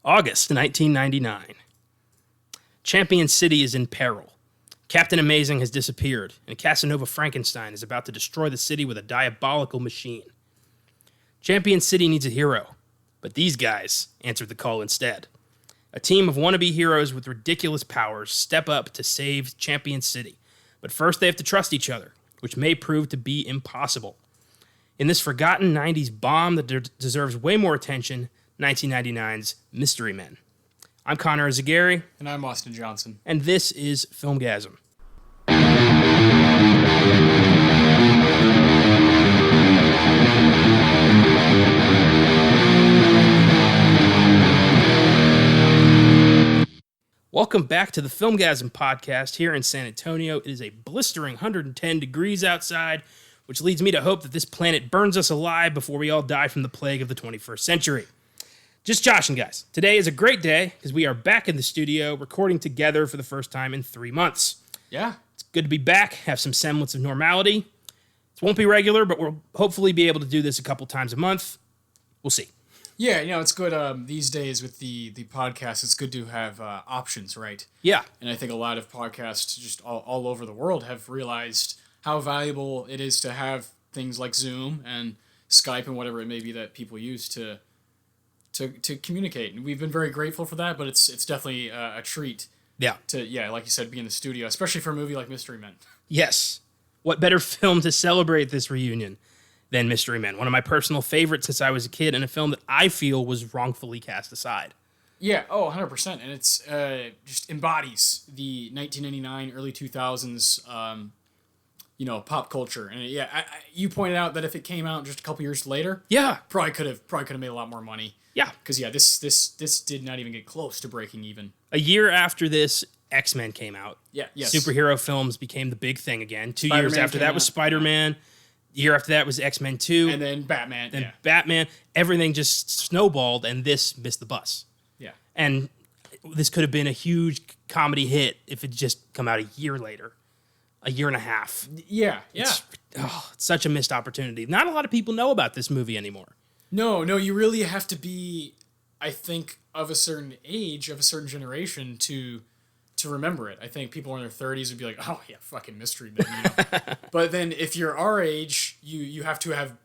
August 1999. Champion City is in peril. Captain Amazing has disappeared, and Casanova Frankenstein is about to destroy the city with a diabolical machine. Champion City needs a hero, but these guys answered the call instead. A team of wannabe heroes with ridiculous powers step up to save Champion City, but first they have to trust each other, which may prove to be impossible. In this forgotten 90s bomb that deserves way more attention, 1999's Mystery Men. I'm Connor Eyzaguirre. And I'm Austin Johnson. And this is Filmgazm. Welcome back to the Filmgazm podcast here in San Antonio. It is a blistering 110 degrees outside, which leads me to hope that this planet burns us alive before we all die from the plague of the 21st century. Just joshing, guys. Today is a great day because we are back in the studio recording together for the first time in 3 months. Yeah. It's good to be back, have some semblance of normality. It won't be regular, but we'll hopefully be able to do this a couple times a month. We'll see. Yeah, it's good these days with the podcast. It's good to have options, right? Yeah. And I think a lot of podcasts just all over the world have realized how valuable it is to have things like Zoom and Skype and whatever it may be that people use to communicate. And we've been very grateful for that, but it's definitely a treat. Yeah. Like you said, be in the studio, especially for a movie like Mystery Men. Yes. What better film to celebrate this reunion than Mystery Men? One of my personal favorites since I was a kid, and a film that I feel was wrongfully cast aside. Yeah, 100%. And it's just embodies the 1999, early 2000s, pop culture. And you pointed out that if it came out just a couple years later, probably could have made a lot more money. Yeah, because this did not even get close to breaking even. A year after this, X-Men came out. Yeah, yes. Superhero films became the big thing again. 2 Spider-Man years after that was Spider-Man. The year after that was X-Men 2. And then Batman. Then Batman. Everything just snowballed, and this missed the bus. Yeah. And this could have been a huge comedy hit if it just come out a year later. A year and a half. Yeah. It's such a missed opportunity. Not a lot of people know about this movie anymore. No, you really have to be, I think, of a certain age, of a certain generation to remember it. I think people in their 30s would be like, oh, yeah, fucking Mystery Men. But then if you're our age, you have to have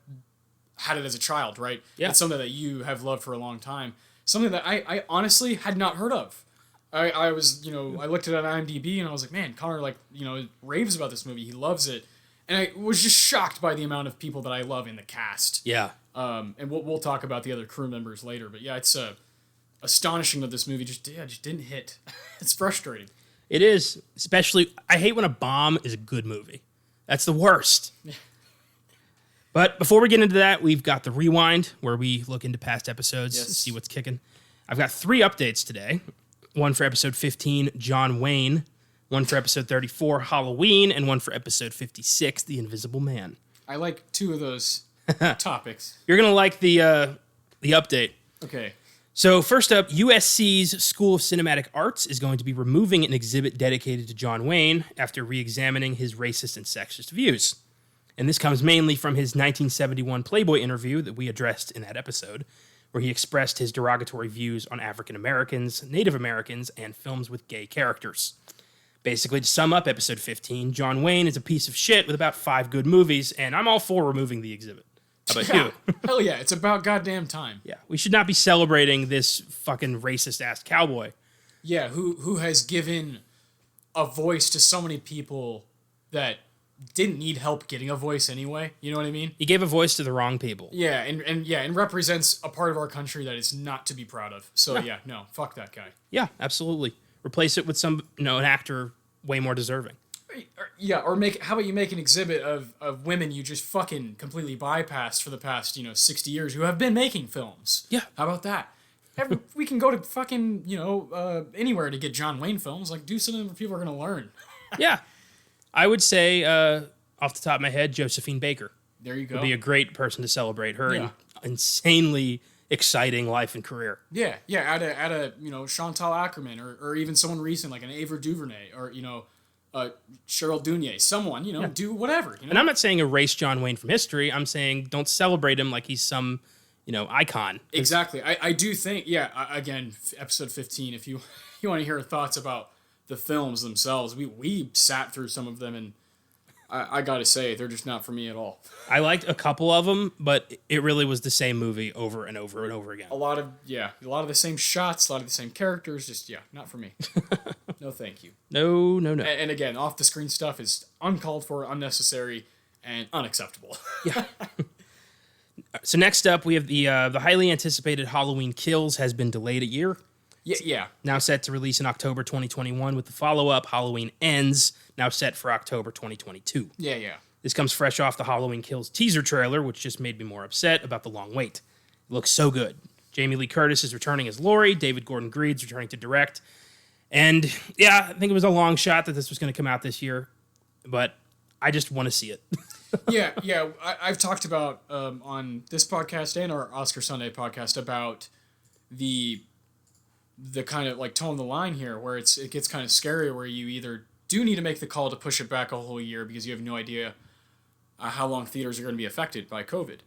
had it as a child, right? Yeah. It's something that you have loved for a long time. Something that I honestly had not heard of. I was, I looked at it on IMDb and I was like, man, Connor, raves about this movie. He loves it. And I was just shocked by the amount of people that I love in the cast. Yeah. And we'll talk about the other crew members later. But yeah, it's astonishing that this movie just didn't hit. It's frustrating. It is. Especially, I hate when a bomb is a good movie. That's the worst. But before we get into that, we've got the Rewind, where we look into past episodes, see what's kicking. I've got 3 updates today. One for episode 15, John Wayne. One for episode 34, Halloween. And one for episode 56, The Invisible Man. I like 2 of those topics. You're going to like the update. Okay. So first up, USC's School of Cinematic Arts is going to be removing an exhibit dedicated to John Wayne after re-examining his racist and sexist views. And this comes mainly from his 1971 Playboy interview that we addressed in that episode, where he expressed his derogatory views on African Americans, Native Americans, and films with gay characters. Basically, to sum up episode 15, John Wayne is a piece of shit with about 5 good movies, and I'm all for removing the exhibit. How about you? Hell yeah, it's about goddamn time. Yeah, we should not be celebrating this fucking racist-ass cowboy. Yeah, who has given a voice to so many people that didn't need help getting a voice anyway. You know what I mean? He gave a voice to the wrong people. Yeah, and represents a part of our country that is not to be proud of. So no, fuck that guy. Yeah, absolutely. Replace it with some, an actor way more deserving. Yeah, or how about you make an exhibit of women you just fucking completely bypassed for the past, 60 years who have been making films. Yeah. How about that? We can go to fucking, anywhere to get John Wayne films. Like, do something that people are going to learn. Yeah. I would say, off the top of my head, Josephine Baker. There you go. Would be a great person to celebrate her insanely exciting life and career. Yeah. Add a Chantal Ackerman or even someone recent like an Ava DuVernay or, Cheryl Dunye, someone, do whatever. And I'm not saying erase John Wayne from history. I'm saying don't celebrate him like he's some icon. Exactly. I do think, again, episode 15, if you want to hear thoughts about the films themselves, we sat through some of them, and I got to say, they're just not for me at all. I liked a couple of them, but it really was the same movie over and over and over again. A lot of the same shots, a lot of the same characters, just, not for me. No, thank you. No. And again, off-the-screen stuff is uncalled for, unnecessary, and unacceptable. Yeah. So next up, we have the highly anticipated Halloween Kills has been delayed a year. Yeah. Now set to release in October 2021 with the follow-up Halloween Ends, now set for October 2022. Yeah. This comes fresh off the Halloween Kills teaser trailer, which just made me more upset about the long wait. It looks so good. Jamie Lee Curtis is returning as Laurie, David Gordon Greed's returning to direct. And yeah, I think it was a long shot that this was going to come out this year, but I just want to see it. Yeah. I've talked about on this podcast and our Oscar Sunday podcast about the kind of like towing the line here, where it gets kind of scary, where you either do need to make the call to push it back a whole year because you have no idea how long theaters are going to be affected by COVID,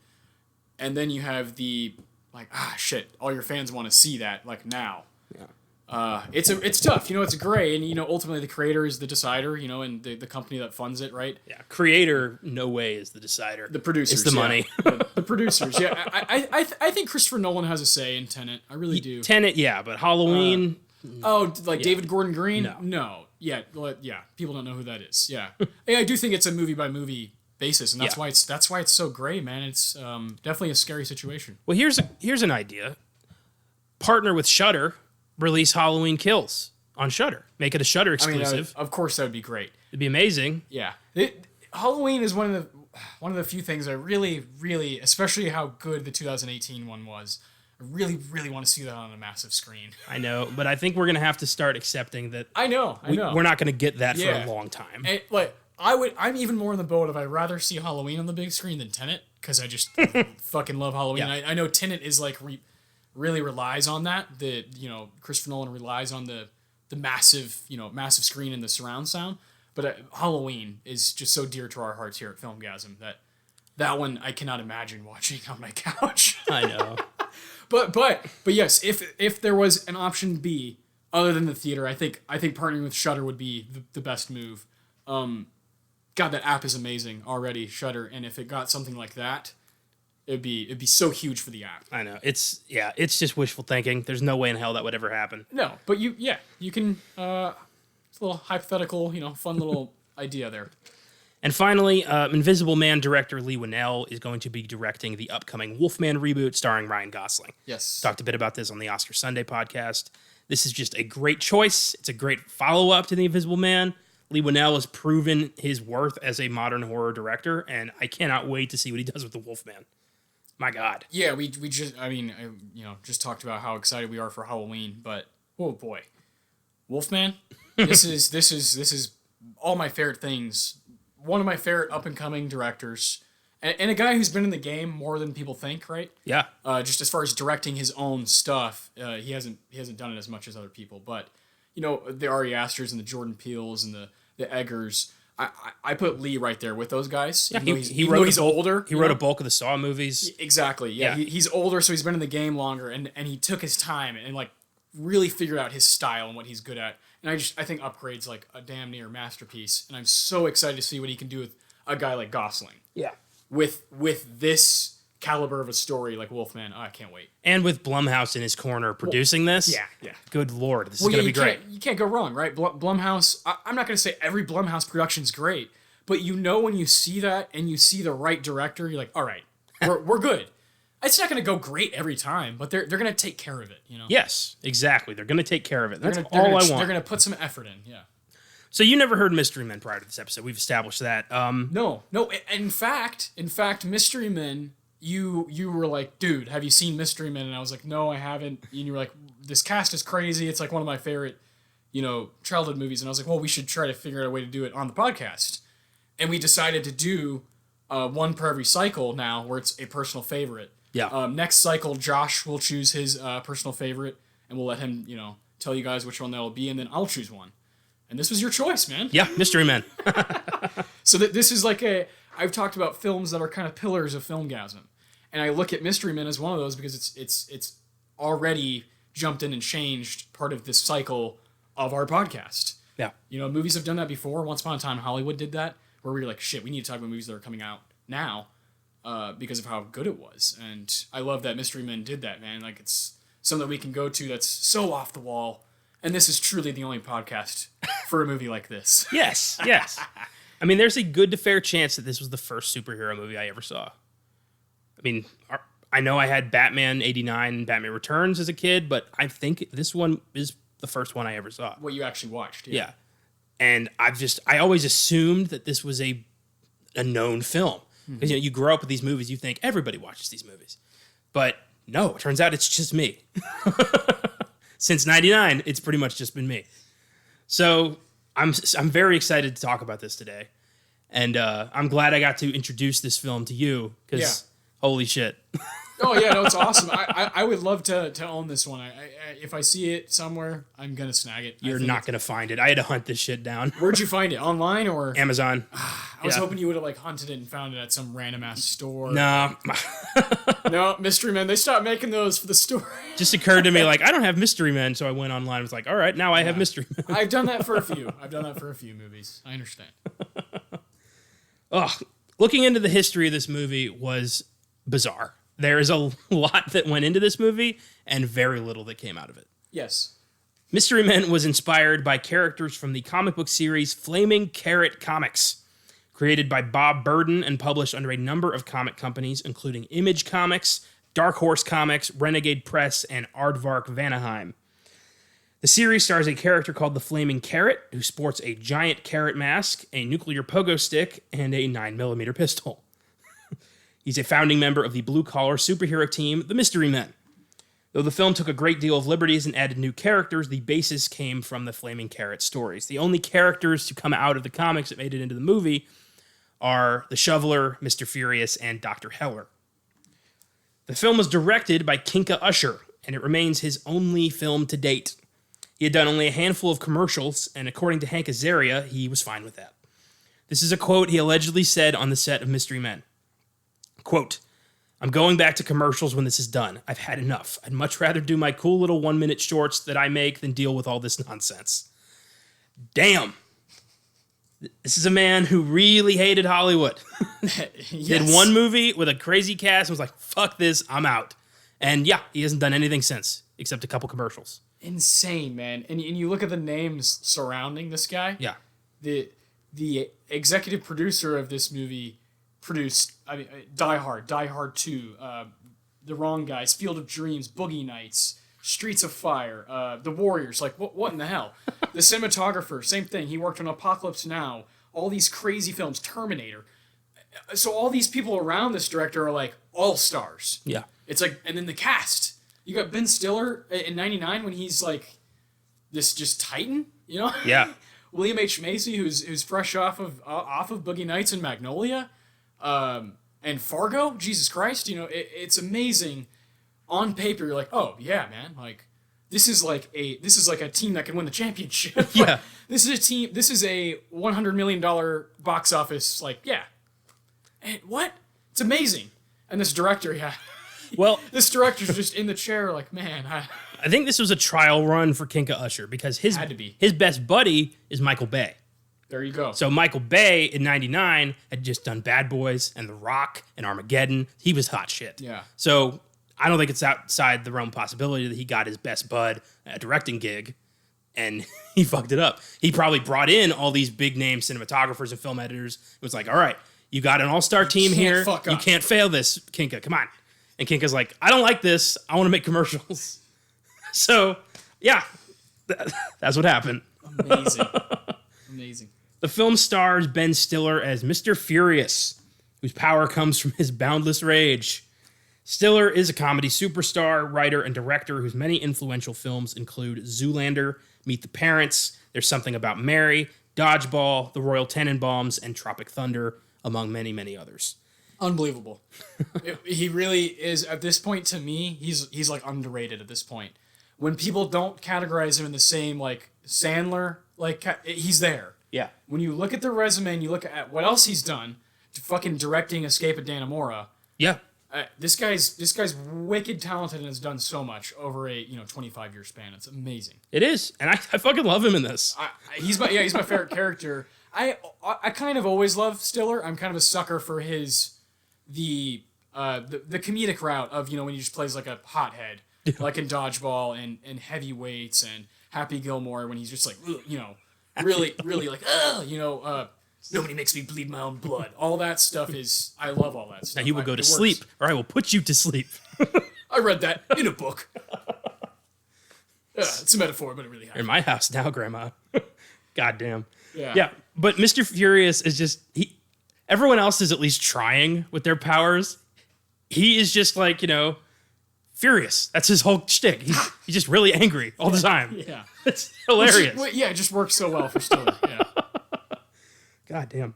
and then you have the like, shit, all your fans want to see that like now. Yeah. It's tough, it's gray, and ultimately the creator is the decider, and the company that funds it, right? Yeah, creator no way is the decider. The producers, it's the money. The producers, yeah. I think Christopher Nolan has a say in Tenet. I really do. Tenet, yeah, but Halloween. David Gordon Green? No. Yeah, people don't know who that is. Yeah, I do think it's a movie by movie basis, and that's why it's so gray, man. It's definitely a scary situation. Well, here's an idea. Partner with Shudder. Release Halloween Kills on Shudder. Make it a Shudder exclusive. Of course, that would be great. It'd be amazing. Yeah, Halloween is one of the few things I really, really, especially how good the 2018 one was. I really, really want to see that on a massive screen. I know, but I think we're gonna have to start accepting that. I know. We're not gonna get that for a long time. And, I'm even more in the boat of I'd rather see Halloween on the big screen than Tenet, because I just fucking love Halloween. Yeah. I know Tenet is like really relies on that. Christopher Nolan relies on the massive screen and the surround sound. But Halloween is just so dear to our hearts here at Filmgazm that one I cannot imagine watching on my couch. I know. But yes, if there was an option B other than the theater, I think partnering with Shudder would be the best move. God, that app is amazing already, Shudder, and if it got something like that, it'd be so huge for the app. I know. It's just wishful thinking. There's no way in hell that would ever happen. No, but you can it's a little hypothetical, fun little idea there. And finally, Invisible Man director Leigh Whannell is going to be directing the upcoming Wolfman reboot starring Ryan Gosling. Yes. Talked a bit about this on the Oscar Sunday podcast. This is just a great choice. It's a great follow-up to The Invisible Man. Leigh Whannell has proven his worth as a modern horror director, and I cannot wait to see what he does with the Wolfman. My God. Yeah, we just talked about how excited we are for Halloween, but oh boy, Wolfman, this is all my favorite things. One of my favorite up and coming directors, and a guy who's been in the game more than people think, right? Yeah. Just as far as directing his own stuff, he hasn't done it as much as other people, but the Ari Asters and the Jordan Peels and the Eggers. I put Lee right there with those guys. Yeah, he's older. He wrote a bulk of the Saw movies. Exactly. Yeah. He's older, so he's been in the game longer, and he took his time and like really figured out his style and what he's good at. And I think Upgrade's like a damn near masterpiece, and I'm so excited to see what he can do with a guy like Gosling. Yeah. With this caliber of a story like Wolfman, I can't wait. And with Blumhouse in his corner producing this. Yeah. Good Lord, this is going to be great. You can't go wrong, right? Blumhouse, I'm not going to say every Blumhouse production's great, but when you see that and you see the right director, you're like, all right, we're good. It's not going to go great every time, but they're going to take care of it, Yes, exactly. They're going to take care of it. That's all I want. They're going to put some effort in, yeah. So you never heard Mystery Men prior to this episode. We've established that. No. In fact, Mystery Men, you were like, dude, have you seen Mystery Men? And I was like, no, I haven't. And you were like, this cast is crazy. It's like one of my favorite, childhood movies. And I was like, well, we should try to figure out a way to do it on the podcast. And we decided to do one per every cycle now, where it's a personal favorite. Yeah. Next cycle, Josh will choose his personal favorite, and we'll let him, tell you guys which one that'll be, and then I'll choose one. And this was your choice, man. Yeah, Mystery Men. So this is like I've talked about films that are kind of pillars of Filmgazm. And I look at Mystery Men as one of those because it's already jumped in and changed part of this cycle of our podcast. Yeah. You know, movies have done that before. Once Upon a Time, Hollywood did that, where we were like, shit, we need to talk about movies that are coming out now because of how good it was. And I love that Mystery Men did that, man. Like, it's something that we can go to that's so off the wall. And this is truly the only podcast for a movie like this. Yes, yes. I mean, there's a good to fair chance that this was the first superhero movie I ever saw. I mean, I know I had Batman 89 and Batman Returns as a kid, but I think this one is the first one I ever saw. What you actually watched. Yeah. And I always assumed that this was a known film. Because, you grow up with these movies, you think everybody watches these movies. But no, it turns out it's just me. Since 99, it's pretty much just been me. So I'm very excited to talk about this today. And I'm glad I got to introduce this film to you, because holy shit. Oh, yeah, no, it's awesome. I would love to own this one. If I see it somewhere, I'm going to snag it. You're not going to find it. I had to hunt this shit down. Where'd you find it? Online or? Amazon. I was hoping you would have like hunted it and found it at some random ass store. No. No, Mystery Men. They stopped making those for the store. Just occurred to me, like, I don't have Mystery Men, so I went online and was like, all right, now I have Mystery Men. I've done that for a few movies. I understand. Looking into the history of this movie was bizarre. There is a lot that went into this movie and very little that came out of it. Yes. Mystery Men was inspired by characters from the comic book series Flaming Carrot Comics, created by Bob Burden and published under a number of comic companies, including Image Comics, Dark Horse Comics, Renegade Press, and Aardvark Vanaheim. The series stars a character called the Flaming Carrot, who sports a giant carrot mask, a nuclear pogo stick, and a 9mm pistol. He's a founding member of the blue-collar superhero team, the Mystery Men. Though the film took a great deal of liberties and added new characters, the basis came from the Flaming Carrot stories. The only characters to come out of the comics that made it into the movie are the Shoveler, Mr. Furious, and Dr. Heller. The film was directed by Kinka Usher, and it remains his only film to date. He had done only a handful of commercials, and according to Hank Azaria, he was fine with that. This is a quote he allegedly said on the set of Mystery Men. Quote, "I'm going back to commercials when this is done. I've had enough. I'd much rather do my cool little 1-minute shorts that I make than deal with all this nonsense." Damn. This is a man who really hated Hollywood. Yes. Did one movie with a crazy cast and was like, fuck this, I'm out. And yeah, he hasn't done anything since, except a couple commercials. Insane, man. And you look at the names surrounding this guy. Yeah. The executive producer of this movie produced, Die Hard, Die Hard 2, The Wrong Guys, Field of Dreams, Boogie Nights, Streets of Fire, The Warriors. Like, what in the hell? The cinematographer, same thing. He worked on Apocalypse Now, all these crazy films, Terminator. So all these people around this director are like all-stars. Yeah. It's like, and then the cast. You got Ben Stiller in 99 when he's like this just titan, you know? Yeah. William H. Macy, who's fresh off of Boogie Nights and Magnolia. And Fargo, Jesus Christ, it's amazing. On paper, you're like, oh yeah, man, like this is like a team that can win the championship. Yeah, this is a $100 million box office. Like, yeah, and what? It's amazing. And this director, yeah, well, this director's just in the chair, like, man. I think this was a trial run for Kinka Usher because his best buddy is Michael Bay. There you go. So Michael Bay in 99 had just done Bad Boys and The Rock and Armageddon. He was hot shit. Yeah. So I don't think it's outside the realm of possibility that he got his best bud a directing gig and he fucked it up. He probably brought in all these big name cinematographers and film editors. It was like, all right, you got an all-star team here. You can't fail this, Kinka. Come on. And Kinka's like, I don't like this. I want to make commercials. So, yeah, that's what happened. Amazing. The film stars Ben Stiller as Mr. Furious, whose power comes from his boundless rage. Stiller is a comedy superstar, writer, and director whose many influential films include Zoolander, Meet the Parents, There's Something About Mary, Dodgeball, The Royal Tenenbaums, and Tropic Thunder, among many, many others. Unbelievable. He really is, at this point, to me, he's like underrated at this point. When people don't categorize him in the same, like, Sandler, like, he's there. Yeah. When you look at the resume and you look at what else he's done, to fucking directing Escape at Dannemora. Yeah. This guy's wicked talented and has done so much over a 25-year span. It's amazing. It is, and I fucking love him in this. He's my favorite character. I kind of always love Stiller. I'm kind of a sucker for the comedic route of when he just plays like a hothead, like in Dodgeball and Heavyweights and Happy Gilmore when he's just like really like nobody makes me bleed my own blood. All that stuff I love all that stuff. Now you will go to sleep, or I will put you to sleep. I read that in a book. It's a metaphor, but it really happens. In my house now, Grandma. Goddamn. Yeah. But Mr. Furious is just everyone else is at least trying with their powers. He is just like, furious. That's his whole shtick. He's just really angry all the time. Yeah. It's hilarious. It just works so well for Stiller. Yeah. God damn.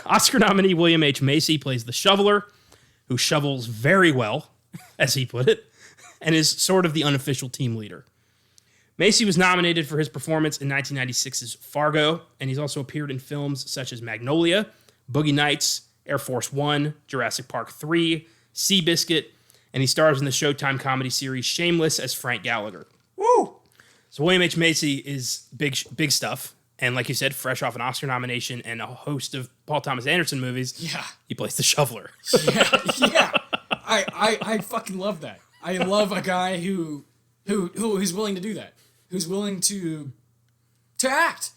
Oscar nominee William H. Macy plays the shoveler, who shovels very well, as he put it, and is sort of the unofficial team leader. Macy was nominated for his performance in 1996's Fargo, and he's also appeared in films such as Magnolia, Boogie Nights, Air Force One, Jurassic Park 3, Seabiscuit, and he stars in the Showtime comedy series Shameless as Frank Gallagher. Woo! So William H. Macy is big stuff. And like you said, fresh off an Oscar nomination and a host of Paul Thomas Anderson movies, he plays the shoveler. Yeah. I fucking love that. I love a guy who's willing to do that. Who's willing to act,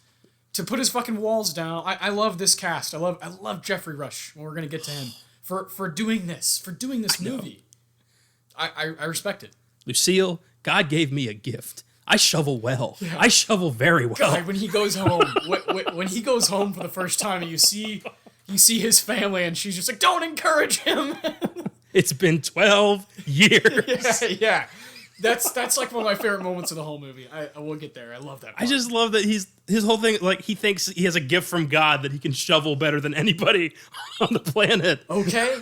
to put his fucking walls down. I love this cast. I love Jeffrey Rush. We're gonna get to him for doing this movie. I respect it. Lucille, God gave me a gift. I shovel well. Yeah. I shovel very well. God, when he goes home, when he goes home for the first time, and you see his family, and she's just like, "Don't encourage him." It's been 12 years. Yeah. That's like one of my favorite moments of the whole movie. I will get there. I love that part. I just love that his whole thing, like, he thinks he has a gift from God that he can shovel better than anybody on the planet. Okay.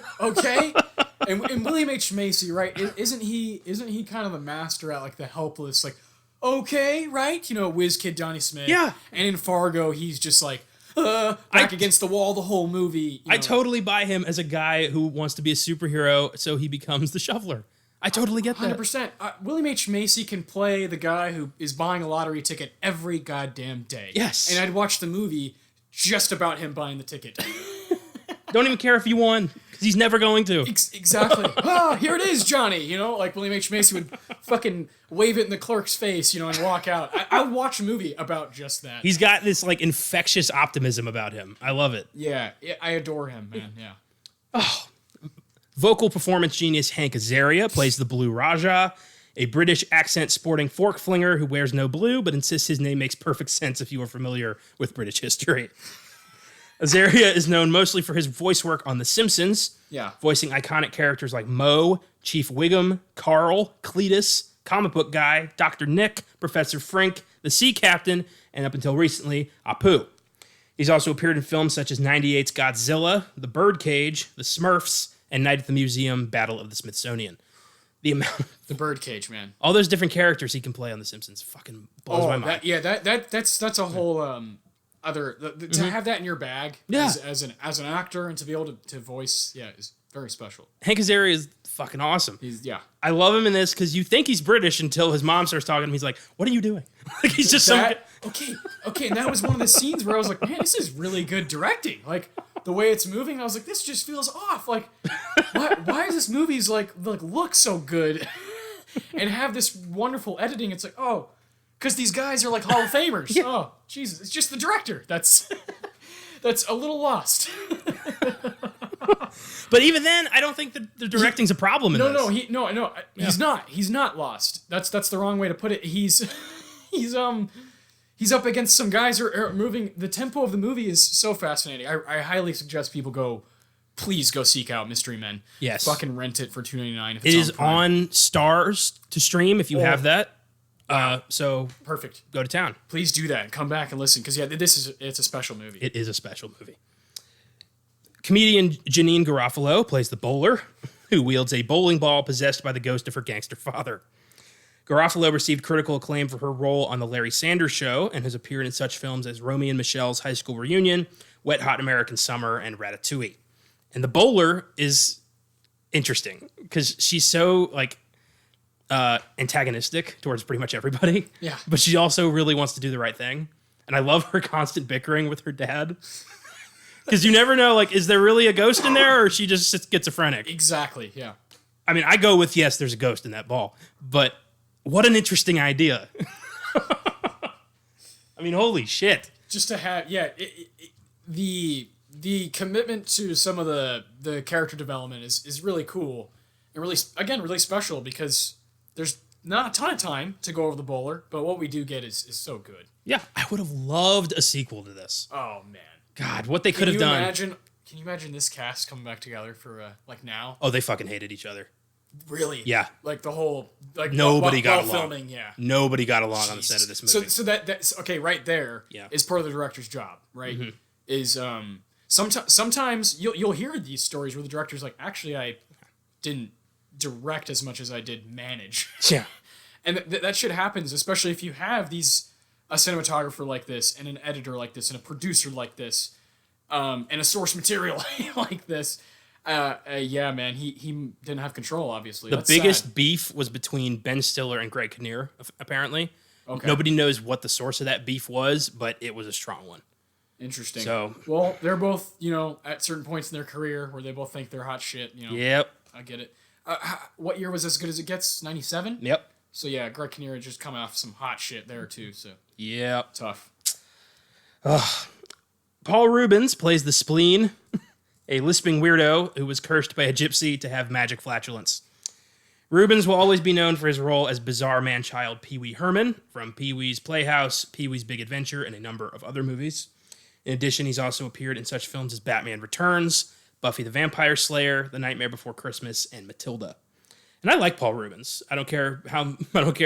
And William H. Macy, right? Isn't he kind of a master at like the helpless, like, okay, right? Whiz Kid Donnie Smith. Yeah. And in Fargo, he's just like back against the wall the whole movie. I totally buy him as a guy who wants to be a superhero, so he becomes the shoveler. I totally get that. 100%. William H. Macy can play the guy who is buying a lottery ticket every goddamn day. Yes. And I'd watch the movie just about him buying the ticket. Don't even care if he won, because he's never going to. Exactly. Here it is, Johnny. Like William H. Macy would fucking wave it in the clerk's face, and walk out. I would watch a movie about just that. He's got this like infectious optimism about him. I love it. Yeah, I adore him, man. Yeah. Oh. Vocal performance genius Hank Azaria plays the Blue Raja, a British accent sporting fork flinger who wears no blue but insists his name makes perfect sense if you are familiar with British history. Azaria is known mostly for his voice work on The Simpsons, voicing iconic characters like Moe, Chief Wiggum, Carl, Cletus, Comic Book Guy, Dr. Nick, Professor Frink, the Sea Captain, and up until recently, Apu. He's also appeared in films such as '98's Godzilla, The Birdcage, The Smurfs, and Night at the Museum, Battle of the Smithsonian. The Birdcage, man. All those different characters he can play on The Simpsons fucking blows my mind. That's a whole to have that in your bag as an actor and to be able to voice is very special. Hank Azaria is fucking awesome. I love him in this because you think he's British until his mom starts talking to him. He's like, "What are you doing?" Like he's just okay. And that was one of the scenes where I was like, "Man, this is really good directing." Like the way it's moving, I was like, "This just feels off." Like, why is this movie's like look so good and have this wonderful editing? It's like, oh, because these guys are like Hall of Famers. Yeah. Oh, Jesus, it's just the director that's a little lost. But even then, I don't think the directing's a problem in this. No. He's not lost. That's the wrong way to put it. He's up against some guys who are moving. The tempo of the movie is so fascinating. I highly suggest people please go seek out Mystery Men. Yes. Fucking rent it for $2.99. It is on Stars to stream if you have that. So perfect. Go to town. Please do that. Come back and listen because it's a special movie. It is a special movie. Comedian Janine Garofalo plays the bowler, who wields a bowling ball possessed by the ghost of her gangster father. Garofalo received critical acclaim for her role on The Larry Sanders Show and has appeared in such films as Romy and Michelle's High School Reunion, Wet Hot American Summer, and Ratatouille. And the bowler is interesting because she's so like antagonistic towards pretty much everybody. Yeah. But she also really wants to do the right thing. And I love her constant bickering with her dad. Because you never know, like, is there really a ghost in there or is she just schizophrenic? Exactly, yeah. I mean, I go with yes, there's a ghost in that ball. But what an interesting idea. I mean, holy shit. Just to have, the commitment to some of the character development is really cool. And really, again, really special because there's not a ton of time to go over the bowler, but what we do get is so good. Yeah, I would have loved a sequel to this. Oh, man. God, what they could have done. Can you imagine this cast coming back together for, like, now? Oh, they fucking hated each other. Really? Yeah. Like, the whole... like Nobody got while along. filming, yeah. Nobody got along on the set of this movie. So that's... Okay, right there is part of the director's job, right? Mm-hmm. Is, sometimes you'll hear these stories where the director's like, actually, I didn't direct as much as I did manage. Yeah. And that shit happens, especially if you have a cinematographer like this, and an editor like this, and a producer like this, and a source material like this. Yeah, man, he didn't have control, obviously. The That's biggest sad. beef was between Ben Stiller and Greg Kinnear, apparently. Okay. Nobody knows what the source of that beef was, but it was a strong one. Interesting. So, well, they're both, at certain points in their career where they both think they're hot shit, Yep. I get it. What year was As Good as It Gets? 97? Yep. So yeah, Greg Kinnear just coming off some hot shit there too. So Yep. tough. Paul Rubens plays the Spleen, a lisping weirdo who was cursed by a gypsy to have magic flatulence. Rubens will always be known for his role as bizarre man-child Pee-wee Herman from Pee-wee's Playhouse, Pee-wee's Big Adventure, and a number of other movies. In addition, he's also appeared in such films as Batman Returns, Buffy the Vampire Slayer, The Nightmare Before Christmas, and Matilda. And I like Paul Rubens. I don't care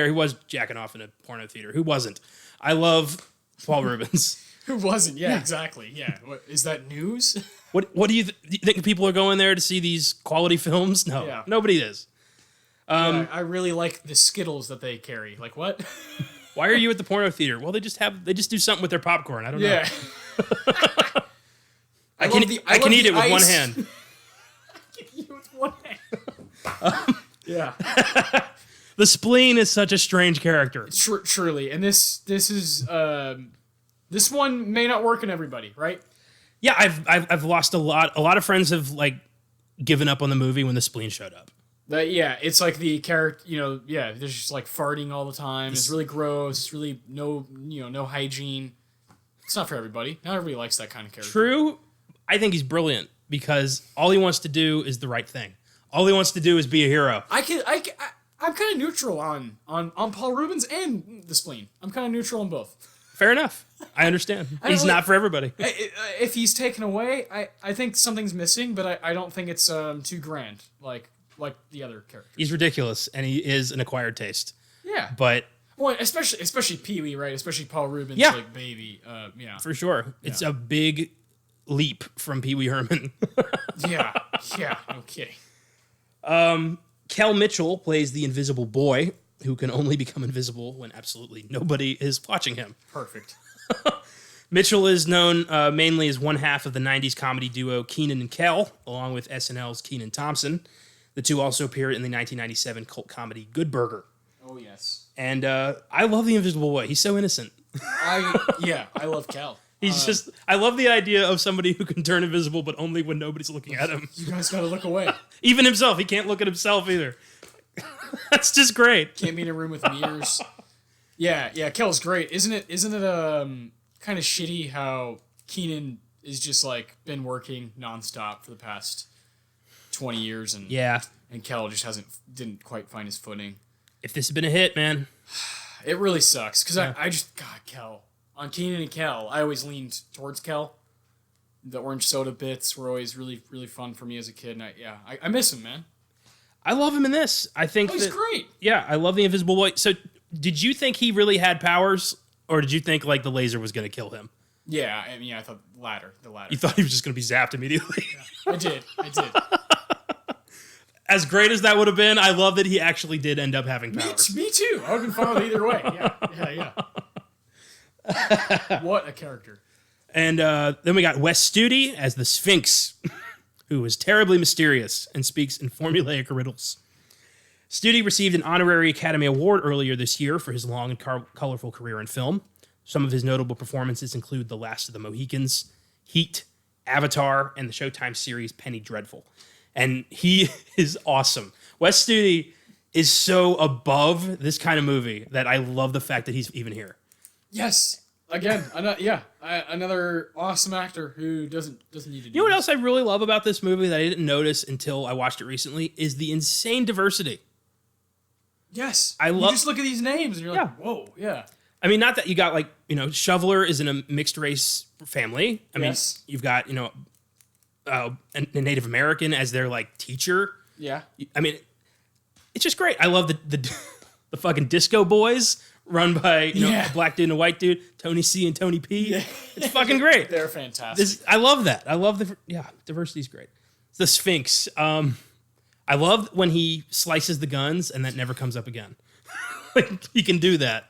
he was jacking off in a porno theater. Who wasn't? I love Paul Rubens. Who wasn't? Yeah, exactly. Yeah. What, is that news? What do you think people are going there to see these quality films? No, Nobody is. I really like the Skittles that they carry. Like what? Why are you at the porno theater? Well, they just do something with their popcorn. I don't know. I can eat it with one hand. I can eat it with one hand. Yeah. The Spleen is such a strange character. Truly, and this is this one may not work in everybody, right? Yeah, I've lost a lot. A lot of friends have like given up on the movie when the Spleen showed up. It's like the character, they're just like farting all the time. It's really gross. It's really no hygiene. It's not for everybody. Not everybody likes that kind of character. True. I think he's brilliant because all he wants to do is the right thing. All he wants to do is be a hero. I'm kind of neutral on Paul Rubens and the Spleen. I'm kind of neutral on both. Fair enough. I understand. He's not for everybody. If he's taken away, I think something's missing, but I don't think it's too grand like the other characters. He's ridiculous, and he is an acquired taste. Yeah. But well, especially Pee-wee, right? Especially Paul Rubens, like baby. Yeah. For sure. It's a big leap from Pee-wee Herman. Yeah. Okay. Kel Mitchell plays the invisible boy who can only become invisible when absolutely nobody is watching him. Perfect. Mitchell is known mainly as one half of the 90s comedy duo Keenan and Kel, along with SNL's Kenan Thompson. The two also appeared in the 1997 cult comedy Good Burger. Oh, yes. And I love the invisible boy. He's so innocent. I love Kel. I love the idea of somebody who can turn invisible, but only when nobody's looking at him. You guys gotta look away. Even himself. He can't look at himself either. That's just great. Can't be in a room with mirrors. Yeah, Kel's great. Isn't it kind of shitty how Keenan is just like been working nonstop for the past 20 years and Kel just didn't quite find his footing. If this had been a hit, man. It really sucks because I just Kel. On Keenan and Kel, I always leaned towards Kel. The orange soda bits were always really, really fun for me as a kid. And I miss him, man. I love him in this. I think he's great. Yeah, I love the invisible boy. So, did you think he really had powers, or did you think like the laser was going to kill him? Yeah, I thought the latter. You thought he was just going to be zapped immediately? Yeah, I did. As great as that would have been, I love that he actually did end up having powers. Me too. I would have been fine with either way. Yeah. What a character. And then we got Wes Studi as the Sphinx. who is terribly mysterious and speaks in formulaic riddles. Studi received an honorary Academy Award earlier this year for his long and colorful career in film. Some of his notable performances include The Last of the Mohicans, Heat, Avatar, and the Showtime series Penny Dreadful. And he is awesome. Wes Studi is so above this kind of movie that I love the fact that he's even here. Yes. Again, another awesome actor who doesn't need to do You know what else I really love about this movie that I didn't notice until I watched it recently is the insane diversity. Yes. You just look at these names and you're like, whoa, yeah. I mean, not that you got like, Shoveler is in a mixed race family. I mean, you've got, a Native American as their like teacher. Yeah. I mean, it's just great. I love the fucking Disco Boys run by, a black dude and a white dude, Tony C and Tony P. Yeah. It's fucking great. They're fantastic. I love that. I love diversity's great. The Sphinx. I love when he slices the guns and that never comes up again. Like, he can do that.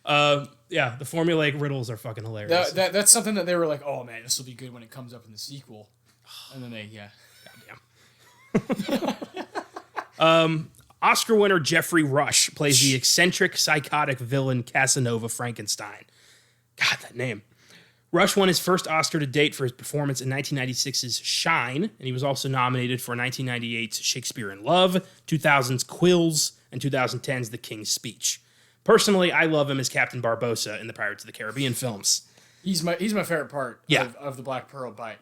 The formulaic riddles are fucking hilarious. That's something that they were like, oh man, this will be good when it comes up in the sequel. And then goddamn. Oscar winner Jeffrey Rush plays the eccentric, psychotic villain Casanova Frankenstein. God, that name. Rush won his first Oscar to date for his performance in 1996's Shine, and he was also nominated for 1998's Shakespeare in Love, 2000's Quills, and 2010's The King's Speech. Personally, I love him as Captain Barbossa in the Pirates of the Caribbean films. He's my favorite part of the Black Pearl by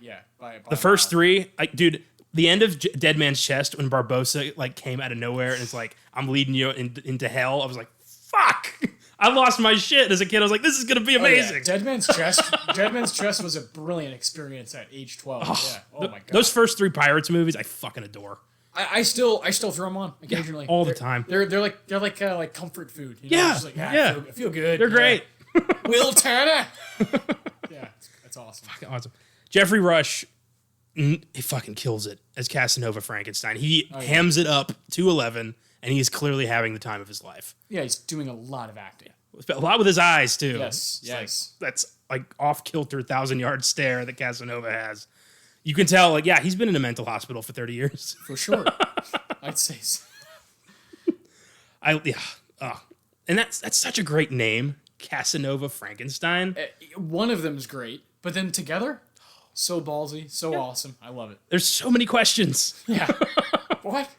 the first three, dude, the end of Dead Man's Chest when Barbossa like came out of nowhere and it's like, I'm leading you into hell. I was like, fuck. I lost my shit as a kid. I was like, this is going to be amazing. Dead Man's Chest was a brilliant experience at age 12. My God. Those first three Pirates movies, I fucking adore. I still throw them on occasionally. All the time. They're like comfort food. Just like, I feel good. They're great. Will Turner. That's awesome. Fucking awesome. Jeffrey Rush, he fucking kills it as Casanova Frankenstein. He hams it up to 11, and he is clearly having the time of his life. Yeah, he's doing a lot of acting. A lot with his eyes, too. Yes. That's like off-kilter, 1,000-yard stare that Casanova has. You can tell, he's been in a mental hospital for 30 years. For sure. I'd say so. And that's such a great name, Casanova Frankenstein. One of them is great, but then together, so ballsy, so awesome. I love it. There's so many questions. Yeah. What?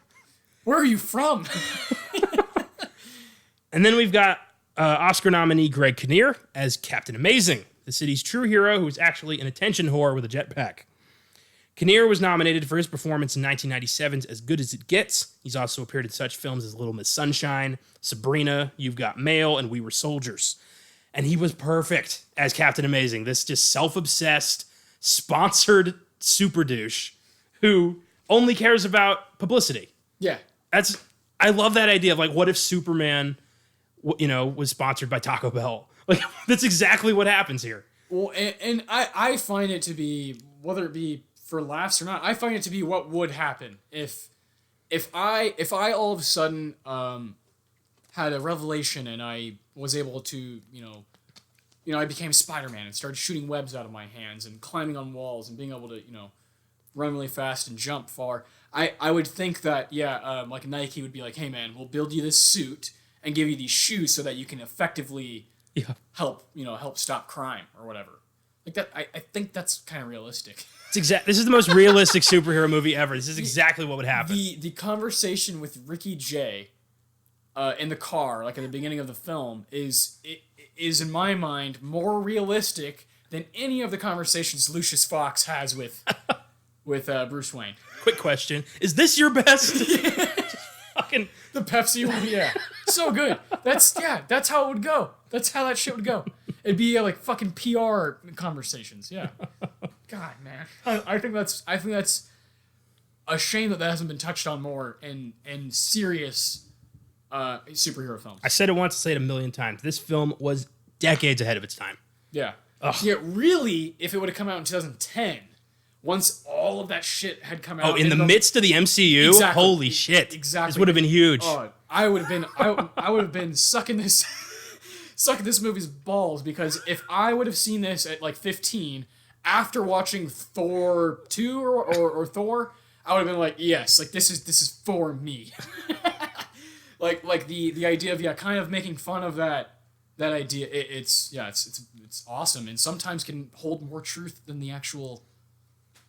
Where are you from? And then we've got Oscar nominee Greg Kinnear as Captain Amazing, the city's true hero who is actually an attention whore with a jetpack. Kinnear was nominated for his performance in 1997's As Good as It Gets. He's also appeared in such films as Little Miss Sunshine, Sabrina, You've Got Mail, and We Were Soldiers. And he was perfect as Captain Amazing, this just self-obsessed, sponsored super douche who only cares about publicity. Yeah. I love that idea of what if Superman, was sponsored by Taco Bell? That's exactly what happens here. Well, and I find it to be, whether it be for laughs or not, I find it to be what would happen if I all of a sudden had a revelation and I was able to, I became Spider-Man and started shooting webs out of my hands and climbing on walls and being able to, run really fast and jump far. I would think that, like Nike would be like, hey man, we'll build you this suit and give you these shoes so that you can effectively help stop crime or whatever. Like that, I think that's kind of realistic. This is the most realistic superhero movie ever. This is exactly what would happen. The conversation with Ricky Jay in the car, like at the beginning of the film, is in my mind more realistic than any of the conversations Lucius Fox has with Bruce Wayne. Quick question: is this your best? Fucking the Pepsi one, yeah, so good. That's how it would go. That's how that shit would go. It'd be like fucking PR conversations, yeah. God, man, I think that's a shame that hasn't been touched on more in serious superhero films. I said it once, I say it a million times. This film was decades ahead of its time. Yeah. Yeah, really, if it would have come out in 2010, once all of that shit had come out. Oh, in the midst of the MCU? Exactly. Holy shit. Exactly. This would have been huge. Oh, I would have been sucking this movie's balls, because if I would have seen this at like 15 after watching Thor 2 or Thor, I would have been like, yes, like this is for me. like the idea of kind of making fun of that idea. It's awesome, and sometimes can hold more truth than the actual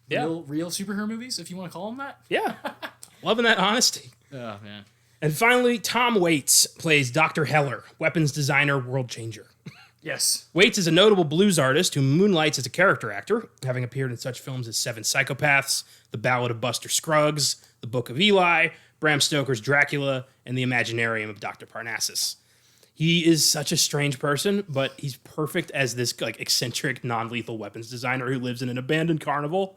real superhero movies, if you want to call them that. Yeah. Loving that honesty. Oh man. And finally, Tom Waits plays Dr. Heller, weapons designer, world changer. Yes. Waits is a notable blues artist who moonlights as a character actor, having appeared in such films as Seven Psychopaths, The Ballad of Buster Scruggs, The Book of Eli, Bram Stoker's Dracula, and The Imaginarium of Dr. Parnassus. He is such a strange person, but he's perfect as this like eccentric, non-lethal weapons designer who lives in an abandoned carnival.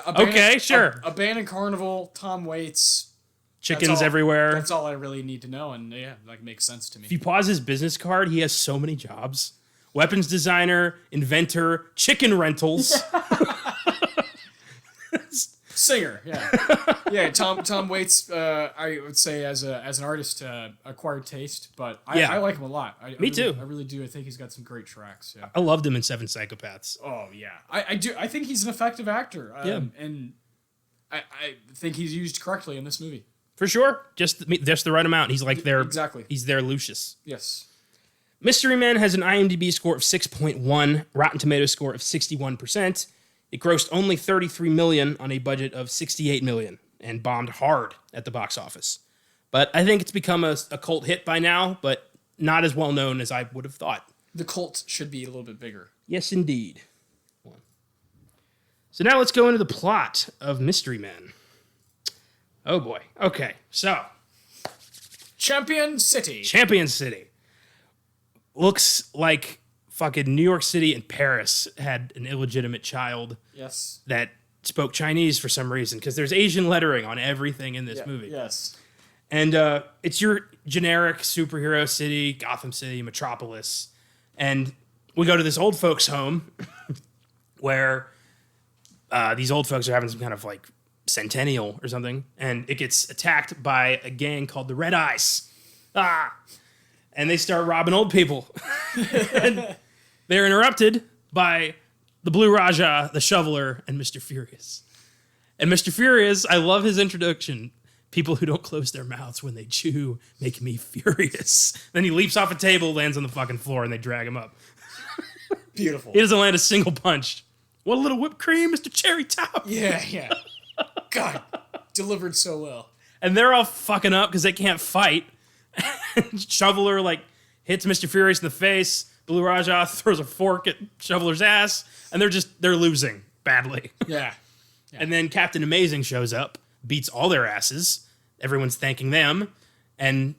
Okay, sure. Abandoned carnival, Tom Waits. Chickens everywhere. That's all I really need to know, and yeah, like makes sense to me. If you pause his business card, he has so many jobs. Weapons designer, inventor, chicken rentals. Singer, yeah. Yeah, Tom Waits, I would say as an artist, acquired taste, but I like him a lot. Me too. I really do. I think he's got some great tracks. Yeah. I loved him in Seven Psychopaths. Oh yeah, I do. I think he's an effective actor. And I think he's used correctly in this movie. For sure, just the right amount. He's like their exactly. He's their Lucius. Yes. Mystery Men has an IMDb score of 6.1, Rotten Tomatoes score of 61%. It grossed only $33 million on a budget of $68 million and bombed hard at the box office. But I think it's become a cult hit by now, but not as well known as I would have thought. The cult should be a little bit bigger. Yes, indeed. So now let's go into the plot of Mystery Men. Oh boy. Okay, so Champion City. Looks like fucking New York City and Paris had an illegitimate child. Yes. That spoke Chinese for some reason, because there's Asian lettering on everything in this movie. Yes. And it's your generic superhero city, Gotham City, Metropolis. And we go to this old folks' home where these old folks are having some kind of like centennial or something, and it gets attacked by a gang called the Red Eyes. And they start robbing old people. And they're interrupted by the Blue Raja, the Shoveler, and Mr. Furious. And Mr. Furious, I love his introduction. People who don't close their mouths when they chew make me furious. Then he leaps off a table, lands on the fucking floor, and they drag him up. Beautiful. He doesn't land a single punch. What a little whipped cream, Mr. Cherry Top. Yeah. God, delivered so well. And they're all fucking up because they can't fight. Shoveler like hits Mr. Furious in the face. Blue Raja throws a fork at Shoveler's ass, and they're losing badly. Yeah. And then Captain Amazing shows up, beats all their asses. Everyone's thanking them, and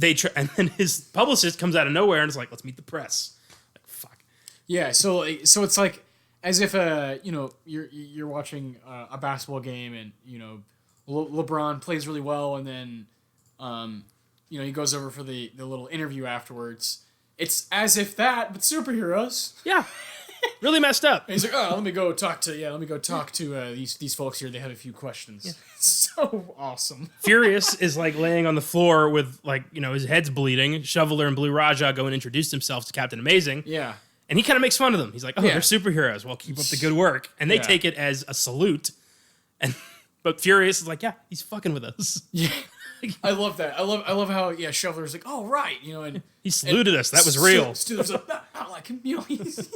and then his publicist comes out of nowhere and is like, "Let's meet the press." Like, fuck. Yeah. So it's like as if you're watching a basketball game, and LeBron plays really well, and then he goes over for the little interview afterwards. It's as if that, but superheroes. Yeah. Really messed up. And he's like, let me go talk to these folks here. They have a few questions. Yeah. So awesome. Furious is like laying on the floor with his head's bleeding. Shoveler and Blue Raja go and introduce themselves to Captain Amazing. Yeah. And he kind of makes fun of them. He's like, they're superheroes. Well, keep up the good work. And they take it as a salute. But Furious is like, yeah, he's fucking with us. Yeah. I love that. I love how Shoveler's like, oh right, and he saluted us. That was real. Stu's like, not like him, he's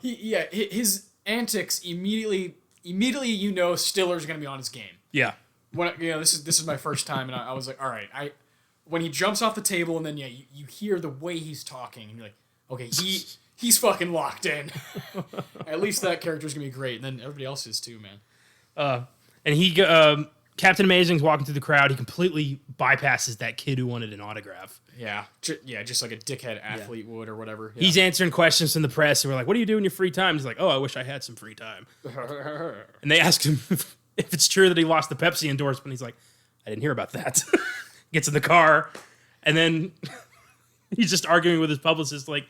his antics immediately Stiller's gonna be on his game. Yeah. When this is my first time, and I was like, all right, when he jumps off the table, and then you hear the way he's talking, and you're like, okay, he's fucking locked in. At least that character's gonna be great, and then everybody else is too, man. And Captain Amazing's walking through the crowd. He completely bypasses that kid who wanted an autograph. Yeah, just like a dickhead athlete would or whatever. Yeah. He's answering questions from the press, and we're like, what do you do in your free time? He's like, oh, I wish I had some free time. And they ask him if it's true that he lost the Pepsi endorsement. He's like, I didn't hear about that. Gets in the car, and then he's just arguing with his publicist, like,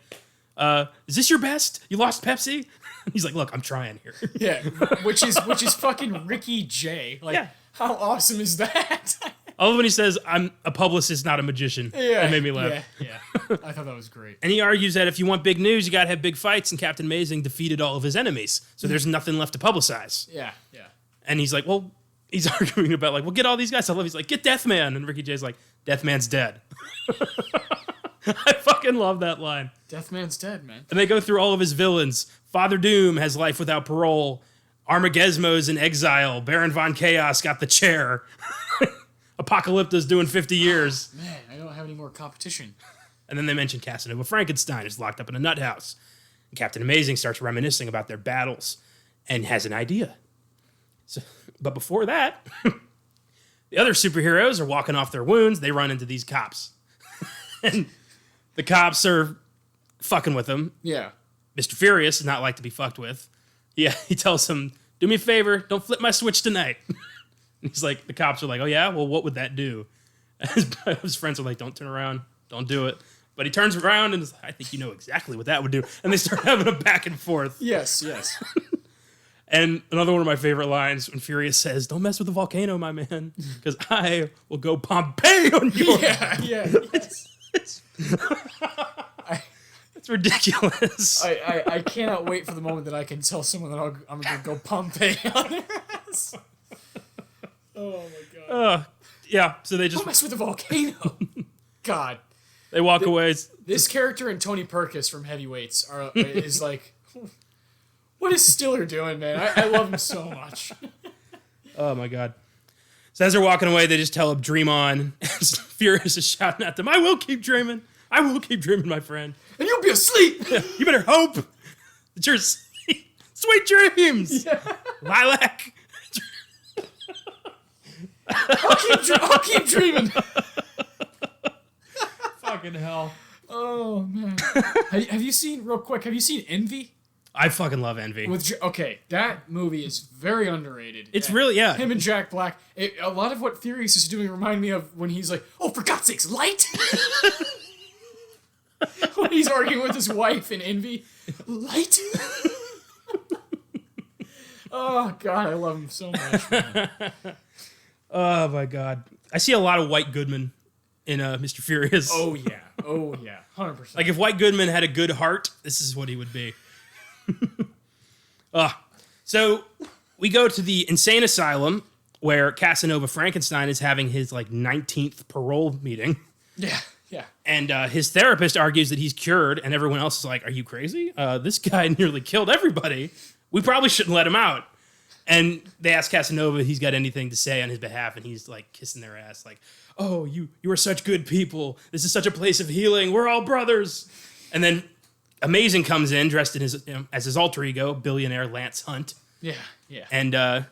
is this your best? You lost Pepsi? He's like, look, I'm trying here. Yeah, which is fucking Ricky J. Like, how awesome is that? All of when he says, "I'm a publicist, not a magician." Yeah, That made me laugh. Yeah. I thought that was great. And he argues that if you want big news, you got to have big fights, and Captain Amazing defeated all of his enemies, so there's nothing left to publicize. Yeah. And he's like, well, he's arguing about like, well, get all these guys. I love. He's like, get Deathman, and Ricky Jay's like, Deathman's dead. I fucking love that line. Deathman's dead, man. And they go through all of his villains. Father Doom has life without parole. Armagesmo's in exile. Baron Von Chaos got the chair. Apocalypta's doing 50 years. Man, I don't have any more competition. And then they mention Casanova Frankenstein is locked up in a nut house. And Captain Amazing starts reminiscing about their battles and has an idea. But before that, the other superheroes are walking off their wounds. They run into these cops. And the cops are fucking with them. Yeah. Mr. Furious does not like to be fucked with. Yeah, he tells him, do me a favor, don't flip my switch tonight. He's like, the cops are like, oh yeah? Well, what would that do? His friends are like, don't turn around, don't do it. But he turns around and is like, I think you know exactly what that would do. And they start having a back and forth. Yes. And another one of my favorite lines when Furious says, don't mess with the volcano, my man, because I will go Pompeii on your Yes. It's ridiculous. I cannot wait for the moment that I can tell someone that I'm going to go Pompeii on their ass. Oh, my God. Yeah, so they just... Don't mess with the volcano. God. They walk away. This character and Tony Perkis from Heavyweights is like... What is Stiller doing, man? I love him so much. Oh, my God. So as they're walking away, they just tell him, dream on. Furious is shouting at them, I will keep dreaming. I will keep dreaming, my friend. And you'll be asleep. Yeah, you better hope that you're asleep. Sweet dreams. Yeah. Lilac. I'll keep dreaming. Fucking hell. Oh, man. Have you seen Envy? I fucking love Envy. Okay, that movie is very underrated. It's really, yeah. Him and Jack Black. A lot of what Furious is doing remind me of when he's like, oh, for God's sakes, light? When he's arguing with his wife in Envy. Light? Oh, God, I love him so much, man. Oh, my God. I see a lot of White Goodman in Mr. Furious. Oh, yeah. 100%. Like, if White Goodman had a good heart, this is what he would be. So we go to the insane asylum where Casanova Frankenstein is having his, 19th parole meeting. Yeah. And his therapist argues that he's cured, and everyone else is like, are you crazy? This guy nearly killed everybody. We probably shouldn't let him out. And they ask Casanova if he's got anything to say on his behalf, and he's, kissing their ass, oh, you are such good people. This is such a place of healing. We're all brothers. And then Amazing comes in, dressed in as his alter ego, billionaire Lance Hunt. Yeah. And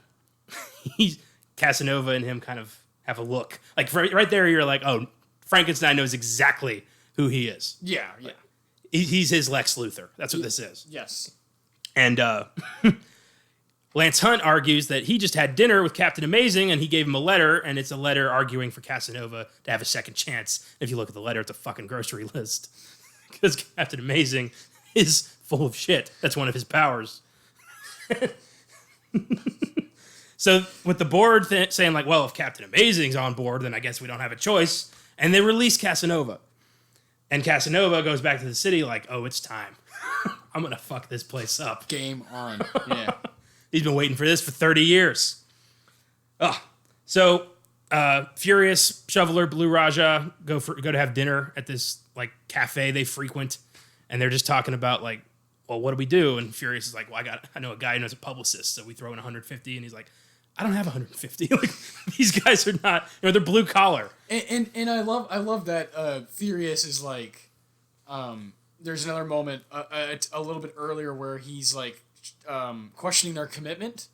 Casanova and him kind of have a look. Right there, you're like, oh, Frankenstein knows exactly who he is. Yeah. He's his Lex Luthor. That's what this is. Yes. And Lance Hunt argues that he just had dinner with Captain Amazing, and he gave him a letter, and it's a letter arguing for Casanova to have a second chance. If you look at the letter, it's a fucking grocery list. Because Captain Amazing is full of shit. That's one of his powers. So with the board saying well, if Captain Amazing's on board, then I guess we don't have a choice. And they release Casanova. And Casanova goes back to the city oh, it's time. I'm going to fuck this place up. Game on. Yeah. He's been waiting for this for 30 years. So Furious, Shoveler, Blue Raja go to have dinner at this cafe they frequent, and they're just talking about well, what do we do? And Furious is like, well, I know a guy who knows a publicist, so we throw in 150, and he's like, I don't have 150. These guys are not, they're blue collar. And I love that Furious is there's another moment a little bit earlier where he's questioning their commitment.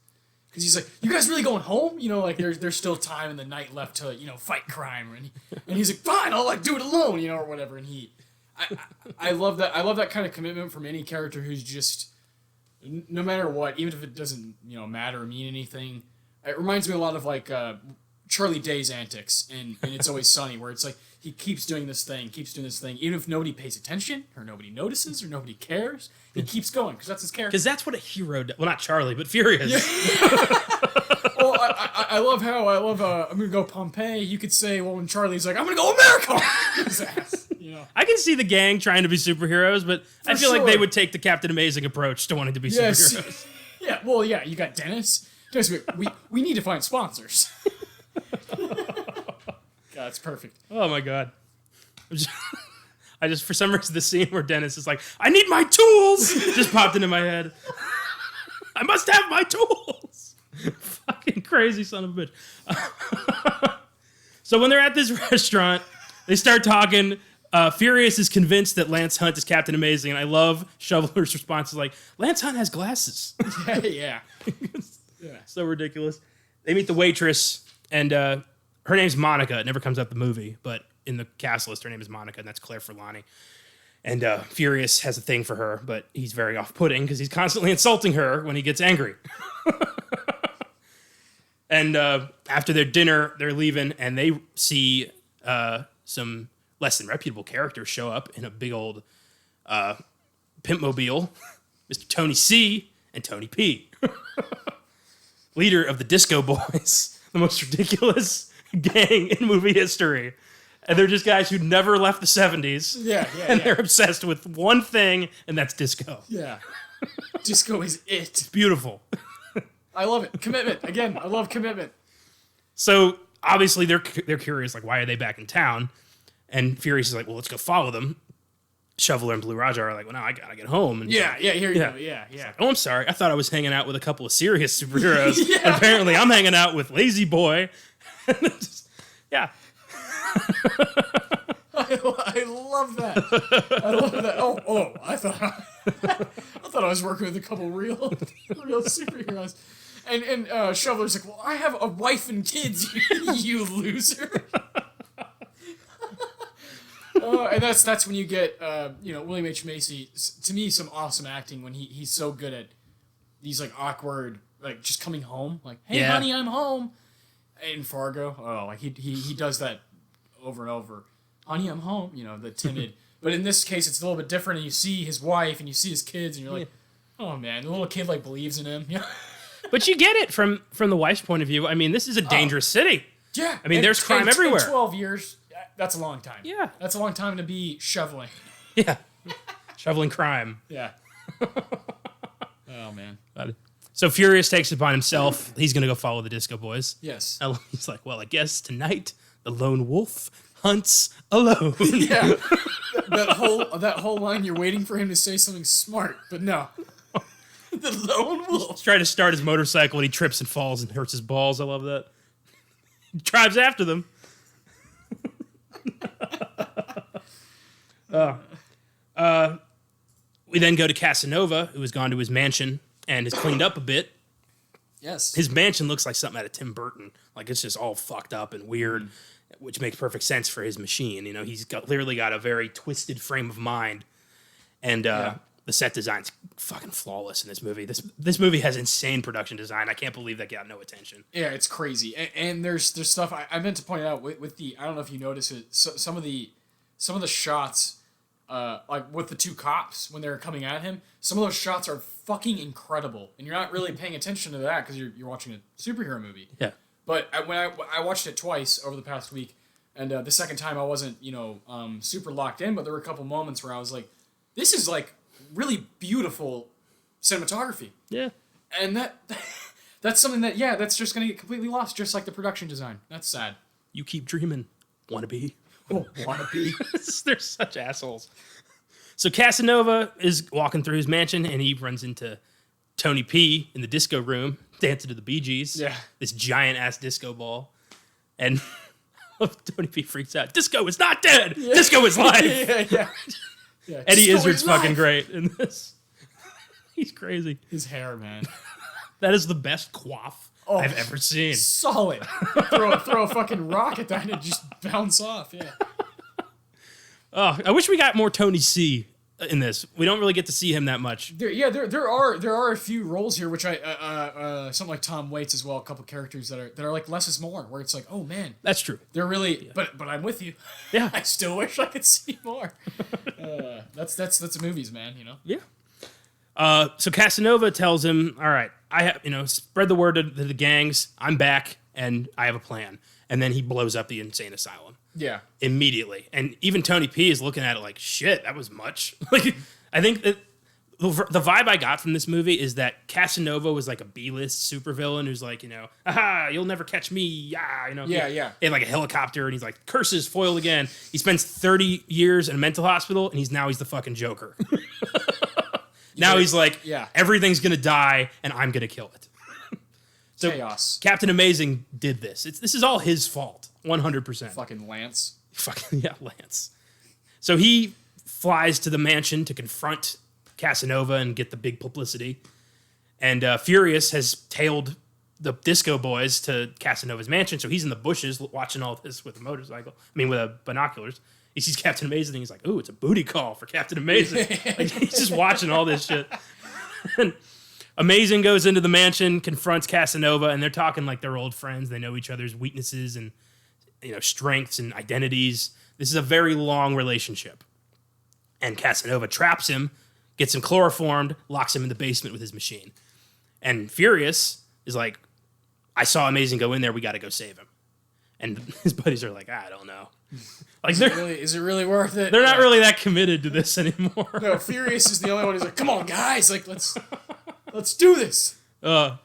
Because he's like, you guys really going home? There's still time in the night left to, fight crime. And he's like, fine, I'll do it alone, or whatever. And I love that. I love that kind of commitment from any character who's just, no matter what, even if it doesn't, matter or mean anything. It reminds me a lot of Charlie Day's antics in It's Always Sunny, where it's he keeps doing this thing, even if nobody pays attention or nobody notices or nobody cares. He keeps going because that's his character. Because that's what a hero does. Well, not Charlie, but Furious. Yeah. Well, I love how I'm gonna go Pompeii. You could say, well, when Charlie's like, I'm gonna go America. His ass, you know. I can see the gang trying to be superheroes, but I feel like they would take the Captain Amazing approach to wanting to be superheroes. Yeah. Well, yeah. You got Dennis. We need to find sponsors. God, it's perfect. Oh my god. I just for some reason the scene where Dennis is like, I need my tools, just popped into my head. I must have my tools. Fucking crazy son of a bitch. So when they're at this restaurant, they start talking. Furious is convinced that Lance Hunt is Captain Amazing, and I love Shoveler's response is like, Lance Hunt has glasses. Yeah. So ridiculous. They meet the waitress, and her name's Monica. It never comes up in the movie, but in the cast list, her name is Monica, and that's Claire Forlani. And Furious has a thing for her, but he's very off-putting because he's constantly insulting her when he gets angry. And after their dinner, they're leaving, and they see some less than reputable characters show up in a big old pimpmobile. Mr. Tony C. and Tony P. Leader of the Disco Boys, the most ridiculous gang in movie history. And they're just guys who never left the 70s. Yeah. And they're obsessed with one thing, and that's disco. Yeah. Disco is it. It's beautiful. I love it. Commitment. Again, I love commitment. So, obviously, they're curious, like, why are they back in town? And Furious is like, well, let's go follow them. Shoveler and Blue Roger are like, well, no, I gotta get home. And here you go. Like, oh, I'm sorry. I thought I was hanging out with a couple of serious superheroes. And apparently, I'm hanging out with Lazy Boy. Yeah. I love that. I love that. Oh, I thought I was working with a couple real superheroes. And Shoveler's like, well, I have a wife and kids, you loser. And that's when you get William H. Macy. To me, some awesome acting when he's so good at these like awkward, like just coming home, like, hey honey, I'm home. In Fargo, like he does that over and over. Honey, I'm home. The timid. But in this case, it's a little bit different. And you see his wife and you see his kids, and you're like, oh man, the little kid like believes in him. Yeah. But you get it from the wife's point of view. I mean, this is a dangerous city. Yeah. I mean, there's crime everywhere. 12 years. That's a long time. Yeah. That's a long time to be shoveling. Yeah. Shoveling crime. Yeah. Oh, man. So Furious takes it upon himself. He's going to go follow the Disco Boys. Yes. He's like, well, I guess tonight the lone wolf hunts alone. Yeah. that whole line, you're waiting for him to say something smart, but no. The lone wolf. He's trying to start his motorcycle and he trips and falls and hurts his balls. I love that. He drives after them. We then go to Casanova, who has gone to his mansion and has cleaned up a bit. Yes. His mansion looks like something out of Tim Burton. Like, it's just all fucked up and weird, which makes perfect sense for his machine. He's clearly got a very twisted frame of mind. And the set design's fucking flawless in this movie. This movie has insane production design. I can't believe that got no attention. Yeah, it's crazy. And there's stuff I meant to point out with the, I don't know if you notice it, some of the shots, like with the two cops when they're coming at him, some of those shots are fucking incredible. And you're not really paying attention to that because you're watching a superhero movie. Yeah. But when I watched it twice over the past week, and the second time I wasn't, super locked in, but there were a couple moments where I was like, this is like really beautiful cinematography. Yeah. And that's something that's just going to get completely lost, just like the production design. That's sad. You keep dreaming. Wannabe. Oh, wannabe. They're such assholes. So Casanova is walking through his mansion, and he runs into Tony P in the disco room, dancing to the Bee Gees. Yeah. This giant-ass disco ball. And Tony P freaks out. Disco is not dead! Yeah. Disco is live! Yeah. Eddie Izzard's fucking great in this. He's crazy. His hair, man. That is the best coif I've ever seen. Solid. throw a fucking rock at that and it just bounce off. Yeah. Oh, I wish we got more Tony C in this. We don't really get to see him that much. There are a few roles here, which something like Tom Waits as well. A couple characters that are like less is more, where it's like, oh man, that's true. They're really, but I'm with you. Yeah, I still wish I could see more. That's the movies, man. Yeah. So Casanova tells him, all right, I have, spread the word to the gangs. I'm back and I have a plan. And then he blows up the insane asylum. Yeah. Immediately. And even Tony P is looking at it like, shit, that was much. Like, I think that the vibe I got from this movie is that Casanova was like a B-list supervillain who's like, aha, you'll never catch me. Yeah, Yeah. He had like a helicopter and he's like, curses foiled again. He spends 30 years in a mental hospital and he's the fucking Joker. Now he's like, everything's going to die and I'm going to kill it. So chaos. Captain Amazing did this. This is all his fault. 100%. Fucking Lance. Lance. So he flies to the mansion to confront Casanova and get the big publicity. And Furious has tailed the Disco Boys to Casanova's mansion, so he's in the bushes watching all this with binoculars. He sees Captain Amazing and he's like, ooh, it's a booty call for Captain Amazing. Like, he's just watching all this shit. And Amazing goes into the mansion, confronts Casanova, and they're talking like they're old friends. They know each other's weaknesses and strengths and identities. This is a very long relationship. And Casanova traps him, gets him chloroformed, locks him in the basement with his machine. And Furious is like, I saw Amazing go in there, we got to go save him. And his buddies are like, I don't know. Like, is it really worth it? They're not really that committed to this anymore. No, Furious is the only one who's like, come on, guys, like let's do this. So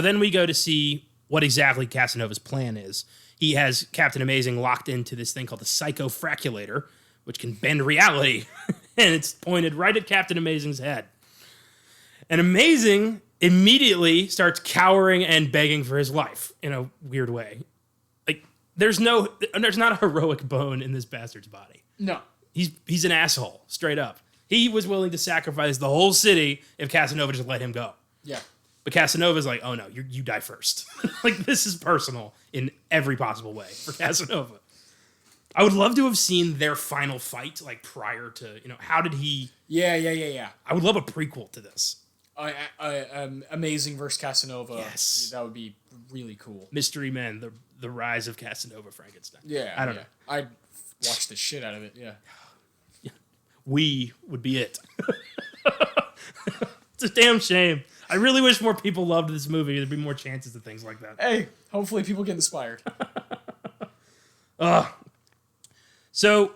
then we go to see what exactly Casanova's plan is. He has Captain Amazing locked into this thing called the psychofraculator, which can bend reality. And it's pointed right at Captain Amazing's head. And Amazing immediately starts cowering and begging for his life in a weird way. Like, there's not a heroic bone in this bastard's body. No. He's an asshole, straight up. He was willing to sacrifice the whole city if Casanova just let him go. Yeah. But Casanova's like, oh no, you die first. Like, this is personal in every possible way for Casanova. I would love to have seen their final fight, like, prior to, how did he... Yeah. I would love a prequel to this. Amazing versus Casanova. Yes. That would be really cool. Mystery Men, the rise of Casanova Frankenstein. Yeah. I don't know. I'd watch the shit out of it, yeah. We would be it. It's a damn shame. I really wish more people loved this movie. There'd be more chances of things like that. Hey, hopefully people get inspired. So,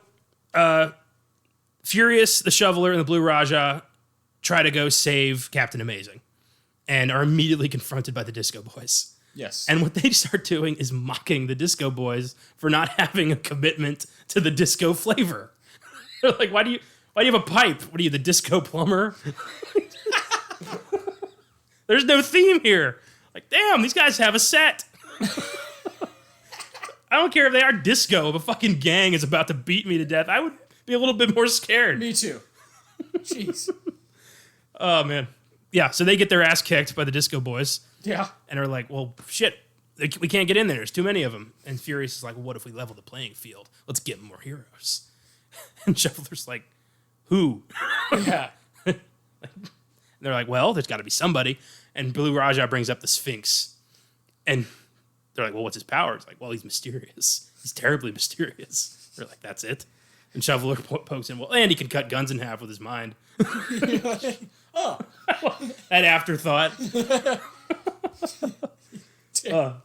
Furious, the Shoveler, and the Blue Raja try to go save Captain Amazing and are immediately confronted by the Disco Boys. Yes. And what they start doing is mocking the Disco Boys for not having a commitment to the disco flavor. They're like, why do you have a pipe? What are you, the disco plumber? There's no theme here. Like, damn, these guys have a set. I don't care if they are disco. If a fucking gang is about to beat me to death, I would be a little bit more scared. Me too. Jeez. Oh, man. Yeah, so they get their ass kicked by the Disco Boys. Yeah. And are like, well, shit, we can't get in there. There's too many of them. And Furious is like, well, what if we level the playing field? Let's get more heroes. And Shoveler's like, who? Yeah. And they're like, well, there's got to be somebody. And Blue Raja brings up the Sphinx. And they're like, well, what's his power? It's like, well, he's mysterious. He's terribly mysterious. They're like, that's it. And Shoveler pokes in, well, and he can cut guns in half with his mind. Oh. That afterthought.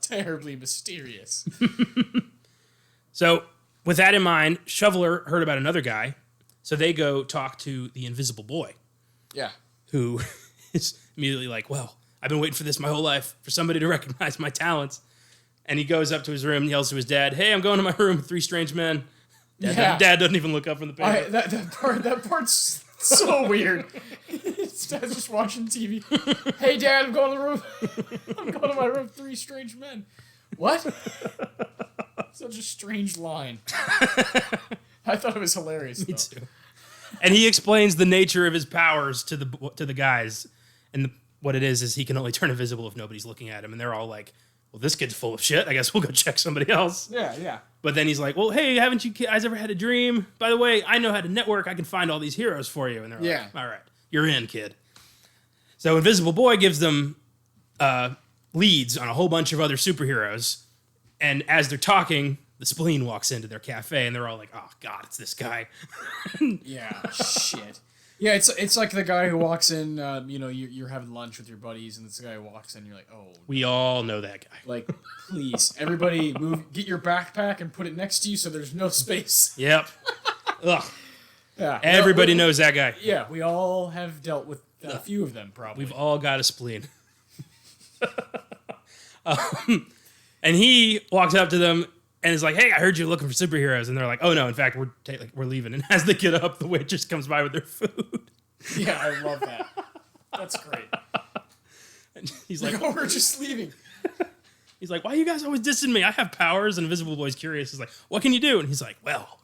Terribly mysterious. So, with that in mind, Shoveler heard about another guy. So they go talk to the Invisible Boy. Yeah. Who is immediately like, well, I've been waiting for this my whole life, for somebody to recognize my talents. And he goes up to his room and yells to his dad, hey, I'm going to my room with 3 strange men. Dad doesn't even look up from the paper. That part's so weird. His dad's just watching TV. Hey, Dad, I'm going to the room. I'm going to my room with 3 strange men. What? Such a strange line. I thought it was hilarious. Me too. And he explains the nature of his powers to the guys, and what it is he can only turn invisible if nobody's looking at him. And they're all like, "Well, this kid's full of shit. I guess we'll go check somebody else." Yeah. But then he's like, "Well, hey, haven't you guys ever had a dream? By the way, I know how to network. I can find all these heroes for you." And they're like, "All right, you're in, kid." So Invisible Boy gives them leads on a whole bunch of other superheroes, and as they're talking, the spleen walks into their cafe, and they're all like, "Oh God, it's this guy." Yeah, shit. Yeah, it's like the guy who walks in. You're having lunch with your buddies, and this guy walks in. And you're like, oh. We all know that guy. Like, please, everybody, get your backpack and put it next to you so there's no space. Yep. Ugh. Yeah. Everybody knows that guy. Yeah, we all have dealt with a few of them, probably. We've all got a spleen. And he walks up to them and is like, "Hey, I heard you're looking for superheroes." And they're like, "Oh no, in fact, we're leaving." And as they get up, the waitress comes by with their food. Yeah, I love that. That's great. And he's like, "Oh, we're just leaving." He's like, "Why are you guys always dissing me? I have powers." And Invisible Boy's curious. He's like, "What can you do?" And he's like, "Well,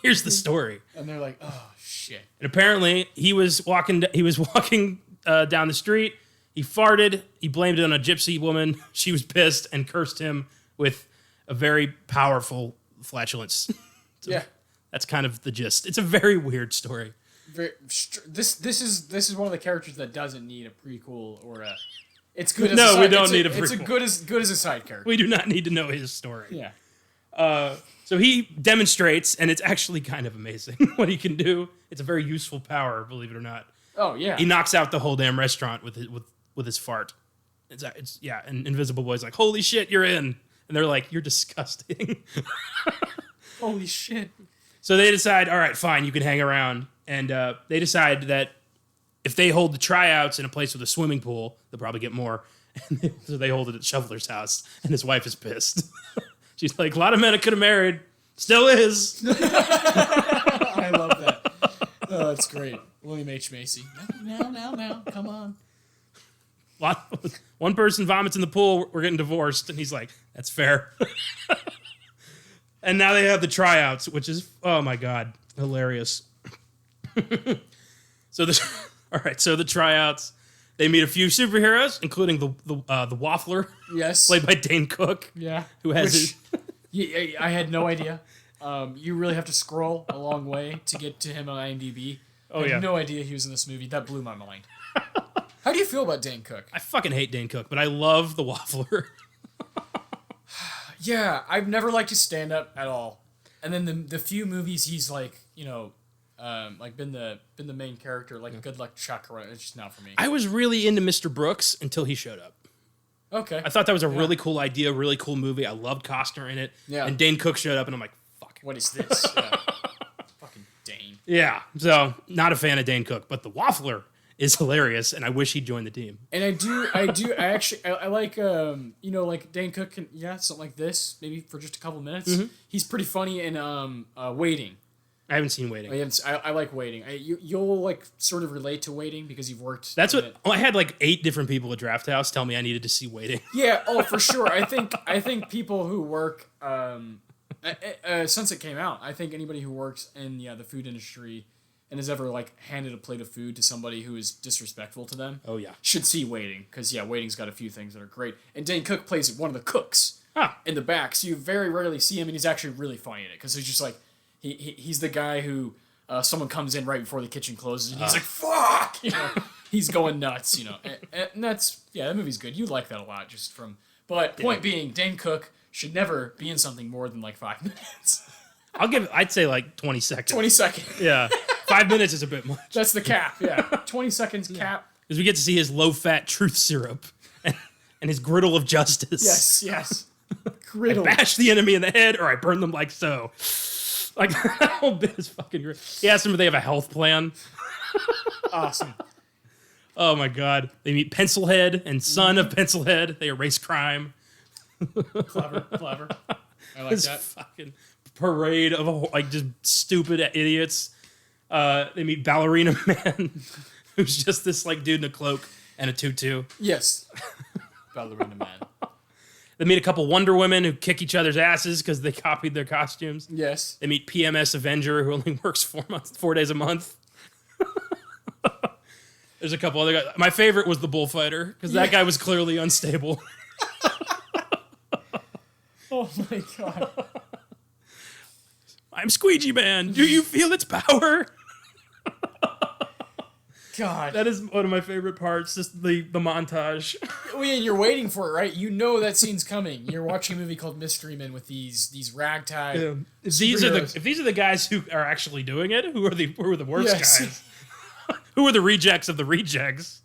here's the story." And they're like, "Oh shit." And apparently, he was walking down the street. He farted. He blamed it on a gypsy woman. She was pissed and cursed him with a very powerful flatulence. Yeah, that's kind of the gist. It's a very weird story. This is one of the characters that doesn't need a prequel or a. It's good. As no, a side, we don't need a prequel. It's good as a side character. We do not need to know his story. Yeah. So he demonstrates, and it's actually kind of amazing what he can do. It's a very useful power, believe it or not. Oh yeah. He knocks out the whole damn restaurant with his fart. It's and Invisible Boy's like, "Holy shit, you're in!" And they're like, "You're disgusting." Holy shit. So they decide, all right, fine, you can hang around, and they decide that if they hold the tryouts in a place with a swimming pool, they'll probably get more. And so they hold it at Shoveler's house, and his wife is pissed. She's like, "A lot of men I could have married, still is." I love that. Oh, that's great. William H. Macy. Now, come on. One person vomits in the pool, we're getting divorced, and he's like, "That's fair." And now they have the tryouts, which is, oh my God, hilarious. So the tryouts, they meet a few superheroes, including the Waffler, Yes. played by Dane Cook. Yeah. Who has I had no idea. You really have to scroll a long way to get to him on IMDb. Oh, I yeah. had no idea he was in this movie. That blew my mind. How do you feel about Dane Cook? I fucking hate Dane Cook, but I love the Waffler. Yeah, I've never liked his stand-up at all. And then the few movies he's like, like been the main character, like Good Luck Chuck, or it's just not for me. I was really into Mr. Brooks until he showed up. Okay. I thought that was a really cool idea, really cool movie. I loved Costner in it. Yeah. And Dane Cook showed up, and I'm like, fuck. What is this? Yeah. Fucking Dane. Yeah, so not a fan of Dane Cook, but the Waffler is hilarious, and I wish he'd joined the team. And I like, like Dane Cook can, something like this, maybe for just a couple minutes. Mm-hmm. He's pretty funny in Waiting. I haven't seen Waiting. I like Waiting. You'll like sort of relate to Waiting because you've worked. That's what it. I had like 8 different people at Draft House tell me I needed to see Waiting. Yeah. Oh, for sure. I think people who work since it came out, I think anybody who works in the food industry and has ever like handed a plate of food to somebody who is disrespectful to them. Oh yeah. Should see Waiting because Waiting's got a few things that are great. And Dane Cook plays one of the cooks in the back, so you very rarely see him, and he's actually really funny in it because he's just like. He's the guy who someone comes in right before the kitchen closes and he's like, "Fuck!" He's going nuts, and that's that movie's good. You like that a lot, just from. But point being, Dane Cook should never be in something more than like 5 minutes. I'd say like 20 seconds. 20 seconds. Yeah, 5 minutes is a bit much. That's the cap. Yeah, 20 seconds cap. Because we get to see his low-fat truth syrup and his griddle of justice. Yes. Griddle. I bash the enemy in the head, or I burn them like so. Like, that whole bit is fucking great. He asks them if they have a health plan. Awesome. Oh, my God. They meet Pencilhead and son of Pencilhead. They erase crime. Clever. I like This that. fucking parade of, just stupid idiots. They meet Ballerina Man, who's just this, dude in a cloak and a tutu. Yes. Ballerina Man. They meet a couple Wonder Women who kick each other's asses because they copied their costumes. Yes. They meet PMS Avenger, who only works 4 days a month. There's a couple other guys. My favorite was the bullfighter, because that guy was clearly unstable. Oh my God. I'm Squeegee Man. Do you feel its power? God. That is one of my favorite parts, just the montage. Well, yeah, you're waiting for it, right? You know that scene's coming. You're watching a movie called Mystery Men with these ragtag. Yeah. If superheroes. these are the guys who are actually doing it, who are the worst Yes. guys? Who are the rejects of the rejects?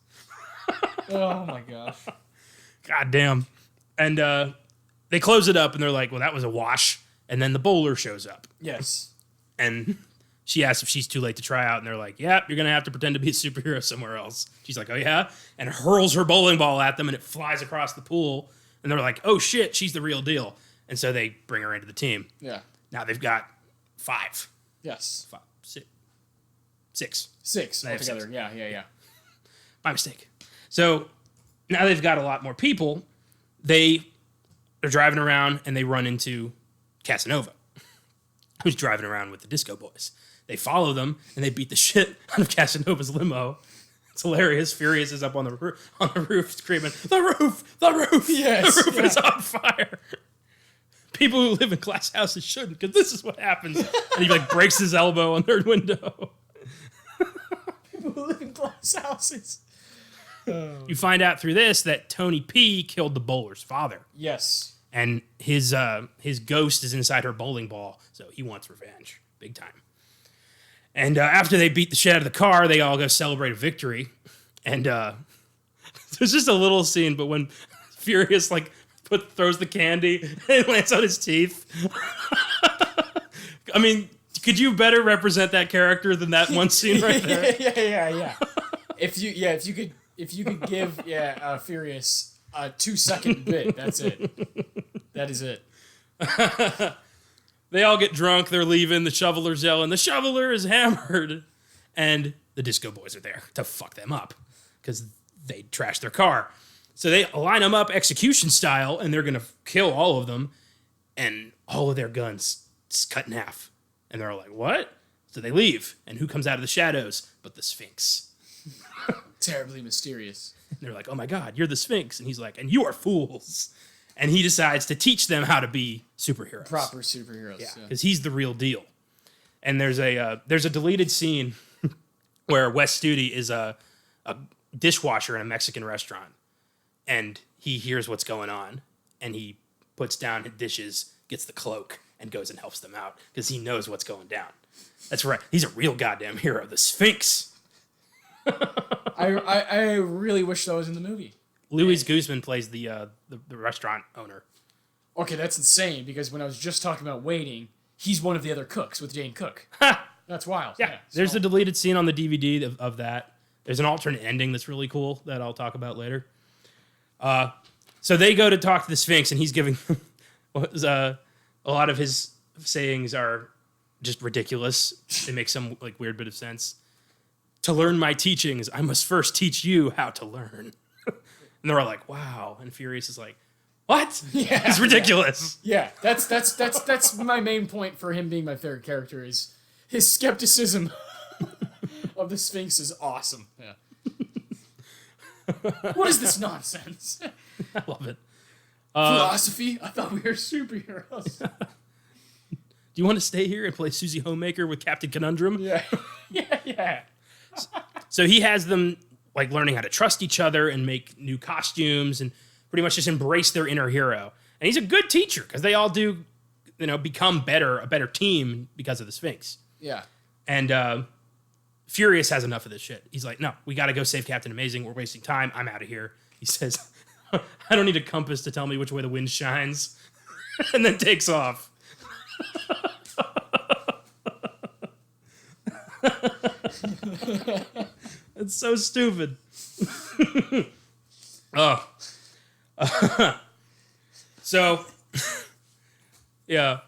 Oh my gosh. God damn. And they close it up and they're like, well, that was a wash. And then the bowler shows up. Yes. And she asks if she's too late to try out. And they're like, yeah, you're going to have to pretend to be a superhero somewhere else. She's like, oh, yeah? And hurls her bowling ball at them and it flies across the pool. And they're like, oh, shit, she's the real deal. And so they bring her into the team. Yeah. Now they've got 5. Yes. 5, 6. 6 They have altogether. 6. Yeah. My mistake. So now they've got a lot more people. They're driving around and they run into Casanova, who's driving around with the Disco Boys. They follow them and they beat the shit out of Casanova's limo. It's hilarious. Furious is up on the roof screaming, the roof, Yes, the roof is on fire. People who live in glass houses shouldn't, because this is what happens. And he like breaks his elbow on their window. People who live in glass houses. You find out through this that Tony P killed the bowler's father. Yes. And his ghost is inside her bowling ball, so he wants revenge, big time. And after they beat the shit out of the car, they all go celebrate a victory. And there's just a little scene, but when Furious like throws the candy and it lands on his teeth. I mean, could you better represent that character than that one scene right there? Yeah. If you could give Furious a 2-second bit, that's it. That is it. They all get drunk. They're leaving. The shoveler's yelling, the shoveler is hammered. And the Disco Boys are there to fuck them up because they trashed their car. So they line them up execution style, and they're going to kill all of them. And all of their guns cut in half. And they're all like, what? So they leave. And who comes out of the shadows but the Sphinx? Terribly mysterious. And they're like, oh my God, you're the Sphinx. And he's like, and you are fools. And he decides to teach them how to be superheroes. Proper superheroes. Yeah, because he's the real deal. And there's a deleted scene where Wes Studi is a dishwasher in a Mexican restaurant. And he hears what's going on. And he puts down his dishes, gets the cloak, and goes and helps them out. Because he knows what's going down. That's right. He's a real goddamn hero. The Sphinx. I really wish that was in the movie. Luis Guzman plays the restaurant owner. Okay, that's insane, because when I was just talking about waiting, he's one of the other cooks with Dane Cook. That's wild. Yeah. There's a deleted scene on the DVD of that. There's an alternate ending that's really cool that I'll talk about later. So they go to talk to the Sphinx, and he's giving a lot of his sayings are just ridiculous. They make some like weird bit of sense. To learn my teachings, I must first teach you how to learn. And they're all like, wow. And Furious is like, what? Yeah, it's ridiculous. Yeah, that's my main point for him being my favorite character is his skepticism of the Sphinx is awesome. Yeah. What is this nonsense? I love it. Philosophy? I thought we were superheroes. Do you want to stay here and play Susie Homemaker with Captain Conundrum? Yeah. So he has them like learning how to trust each other and make new costumes and pretty much just embrace their inner hero. And he's a good teacher because they all do, become a better team because of the Sphinx. Yeah. And Furious has enough of this shit. He's like, no, we got to go save Captain Amazing. We're wasting time. I'm out of here. He says, I don't need a compass to tell me which way the wind shines. And then takes off. It's so stupid. Oh. So, yeah.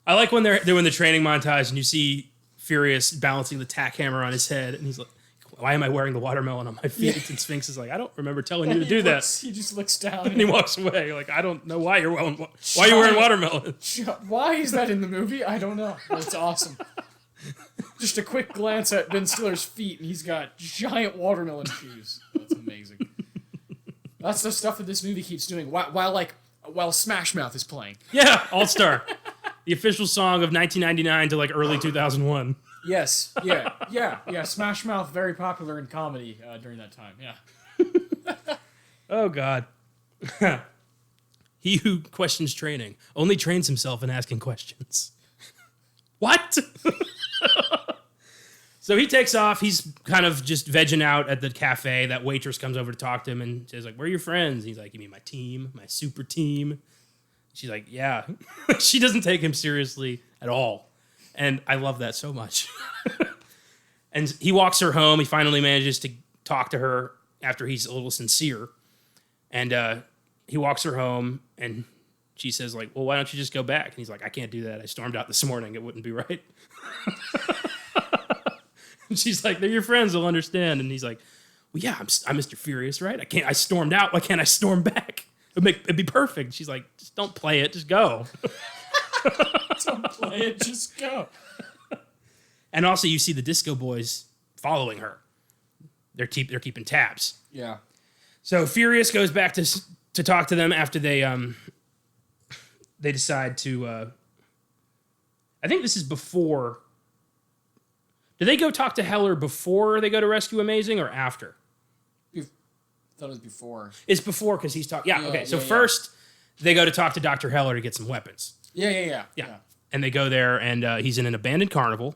I like when they're doing the training montage and you see Furious balancing the tack hammer on his head, and he's like, why am I wearing the watermelon on my feet? Yeah. And Sphinx is like, I don't remember telling you to do that. He just looks down. And he walks away. Like, I don't know why you're wearing watermelon. Why is that in the movie? I don't know. But it's awesome. Just a quick glance at Ben Stiller's feet, and he's got giant watermelon shoes. That's amazing. That's the stuff that this movie keeps doing while Smash Mouth is playing. Yeah, All Star. The official song of 1999 to like early 2001. Yes. Yeah. Smash Mouth, very popular in comedy during that time. Yeah. Oh, God. He who questions training only trains himself in asking questions. What? So he takes off. He's kind of just vegging out at the cafe. That waitress comes over to talk to him and says, like, where are your friends? He's like, you mean my team? My super team? She's like, yeah. She doesn't take him seriously at all. And I love that so much. And he walks her home. He finally manages to talk to her after he's a little sincere. And he walks her home, and she says, like, well, why don't you just go back? And he's like, I can't do that. I stormed out this morning. It wouldn't be right. And she's like, they're your friends. They'll understand. And he's like, well, yeah, I'm Mr. Furious, right? I stormed out. Why can't I storm back? It'd be perfect. She's like, just don't play it. Just go. Don't play it. Just go. And also, you see the Disco Boys following her. They're keeping tabs. Yeah. So Furious goes back to talk to them after they decide to. I think this is before. Do they go talk to Heller before they go to rescue Amazing or after? I thought it was before. It's before because he's talking. Yeah, okay. So first they go to talk to Dr. Heller to get some weapons. Yeah. And they go there, and he's in an abandoned carnival.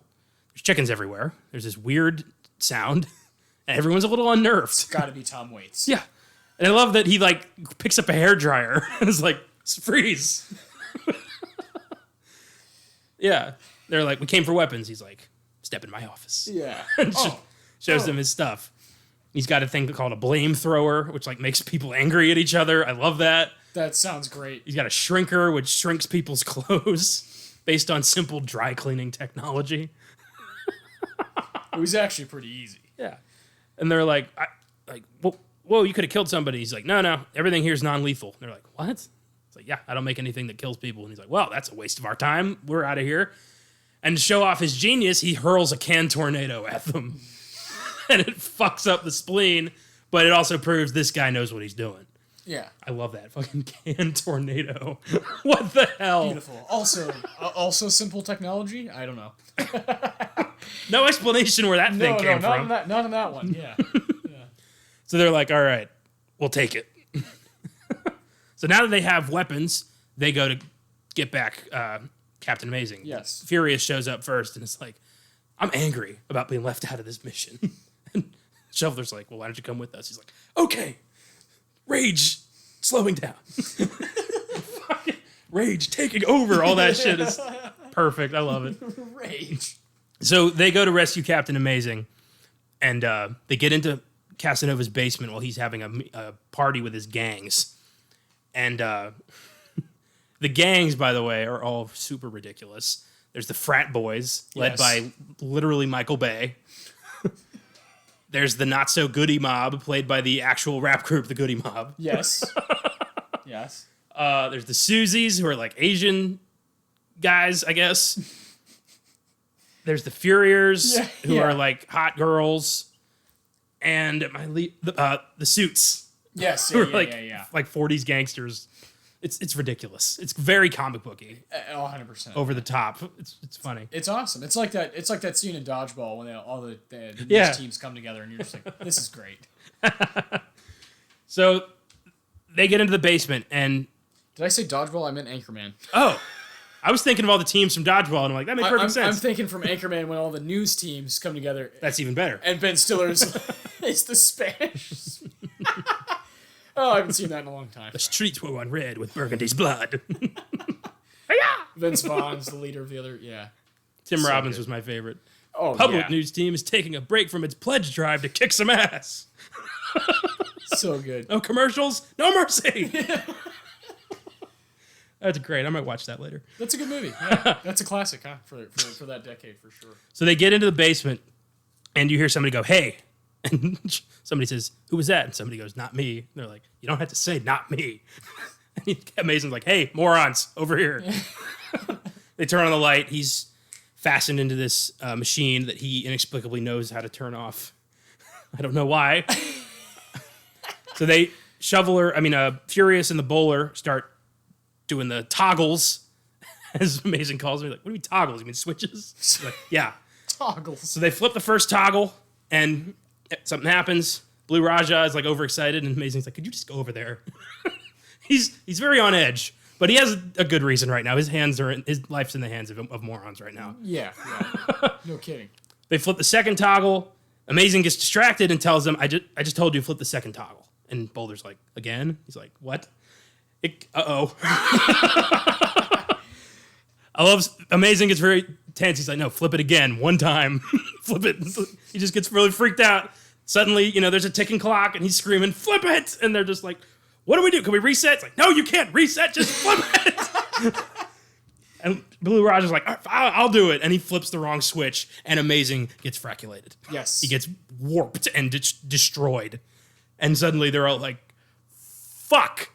There's chickens everywhere. There's this weird sound, and everyone's a little unnerved. It's got to be Tom Waits. Yeah. And I love that he, like, picks up a hairdryer and is like, freeze. Yeah. They're like, we came for weapons. He's like, step in my office. Yeah. And shows them his stuff. He's got a thing called a blame thrower, which, like, makes people angry at each other. I love that. That sounds great. He's got a shrinker, which shrinks people's clothes based on simple dry cleaning technology. It was actually pretty easy. Yeah. And they're like, whoa, you could have killed somebody. He's like, no, everything here is non-lethal. And they're like, what? It's like, yeah, I don't make anything that kills people. And he's like, well, that's a waste of our time. We're out of here. And to show off his genius, he hurls a can tornado at them. And it fucks up the spleen, but it also proves this guy knows what he's doing. Yeah. I love that fucking can tornado. What the hell? Beautiful. Also simple technology? I don't know. No explanation where that thing came from. Not on that one. Yeah. So they're like, all right, we'll take it. So now that they have weapons, they go to get back Captain Amazing. Yes. Furious shows up first, and it's like, I'm angry about being left out of this mission. And Shoveler's like, well, why don't you come with us? He's like, okay. Rage slowing down. Rage taking over. All that shit is perfect. I love it. Rage. So they go to rescue Captain Amazing, and they get into Casanova's basement while he's having a party with his gangs. And the gangs, by the way, are all super ridiculous. There's the frat boys, led by literally Michael Bay. There's the not-so-goody mob, played by the actual rap group, the Goody Mob. Yes. Yes. There's the Susies, who are like Asian guys, I guess. There's the Furiers, who are like hot girls. And the Suits. Yes. Who are like 40s gangsters. It's ridiculous. It's very comic booky. 100%. Over the top. It's funny. It's awesome. It's like that scene in Dodgeball when all the these teams come together and you're just like, this is great. So they get into the basement and... Did I say Dodgeball? I meant Anchorman. Oh. I was thinking of all the teams from Dodgeball, and I'm like, that makes perfect sense. I'm thinking from Anchorman when all the news teams come together. That's even better. And Ben Stiller's is the Spanish. Oh, I haven't seen that in a long time. The streets were run red with Burgundy's blood. Vince Vaughn's the leader of the other, Tim Robbins was my favorite. Oh, Public news team is taking a break from its pledge drive to kick some ass. So good. No commercials, no mercy. That's great. I might watch that later. That's a good movie. Yeah. That's a classic, huh? For that decade, for sure. So they get into the basement, and you hear somebody go, hey. And somebody says, who was that? And somebody goes, not me. And they're like, you don't have to say, not me. And Amazing's like, hey, morons, over here. They turn on the light. He's fastened into this machine that he inexplicably knows how to turn off. I don't know why. So Furious and the Bowler start doing the toggles, as Amazing calls me. Like, what do you mean toggles? You mean switches? Like, yeah. Toggles. So they flip the first toggle, and something happens. Blue Raja is like overexcited, and Amazing's like, "Could you just go over there?" He's very on edge, but he has a good reason right now. His life's in the hands of morons right now. Yeah. No kidding. They flip the second toggle. Amazing gets distracted and tells them, I just told you to flip the second toggle. And Boulder's like, again? He's like, what? Uh-oh. I love Amazing gets very tense. He's like, no, flip it again. One time. Flip it. He just gets really freaked out. Suddenly, there's a ticking clock and he's screaming, flip it! And they're just like, what do we do? Can we reset? It's like, no, you can't reset. Just flip it. And Blue Raja's like, I'll do it. And he flips the wrong switch, and Amazing gets fraculated. Yes. He gets warped and destroyed. And suddenly they're all like, fuck.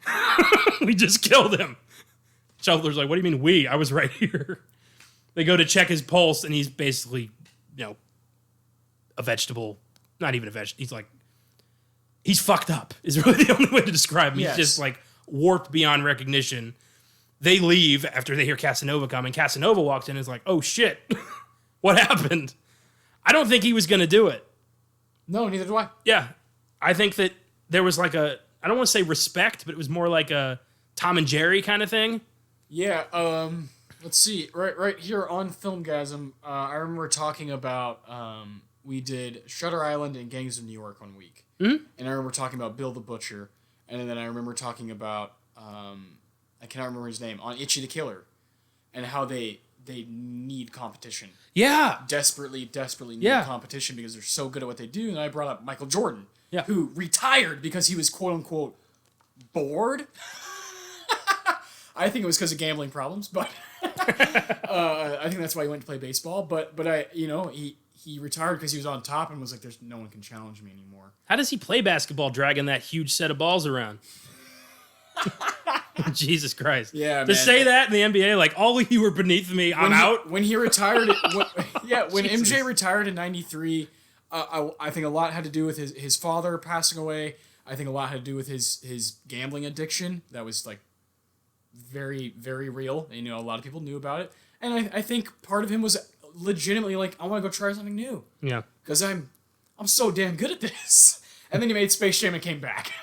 We just killed him. Shoveler's like, what do you mean we? I was right here. They go to check his pulse, and he's basically, a vegetable. Not even a vegetable. He's like, he's fucked up is really the only way to describe him. Yes. He's just like warped beyond recognition. They leave after they hear Casanova come, and Casanova walks in and is like, oh shit, what happened? I don't think he was going to do it. No, neither do I. Yeah. I think that there was like I don't want to say respect, but it was more like a Tom and Jerry kind of thing. Yeah, let's see. Right here on Filmgazm, I remember talking about, we did Shutter Island and Gangs of New York 1 week. Mm-hmm. And I remember talking about Bill the Butcher. And then I remember talking about, I cannot remember his name, on Itchy the Killer. And how they need competition. Yeah. Desperately need competition because they're so good at what they do. And I brought up Michael Jordan, who retired because he was quote-unquote bored. I think it was because of gambling problems, but I think that's why he went to play baseball. But he retired because he was on top and was like, "There's no one can challenge me anymore." How does he play basketball dragging that huge set of balls around? Jesus Christ! Yeah, to say that in the NBA, like all you were beneath me, I'm out. When he retired, when MJ retired in '93, I think a lot had to do with his father passing away. I think a lot had to do with his gambling addiction. That was like very, very real. And, a lot of people knew about it. And I think part of him was legitimately like, I want to go try something new. Yeah. Because I'm so damn good at this. And then he made Space Jam and came back.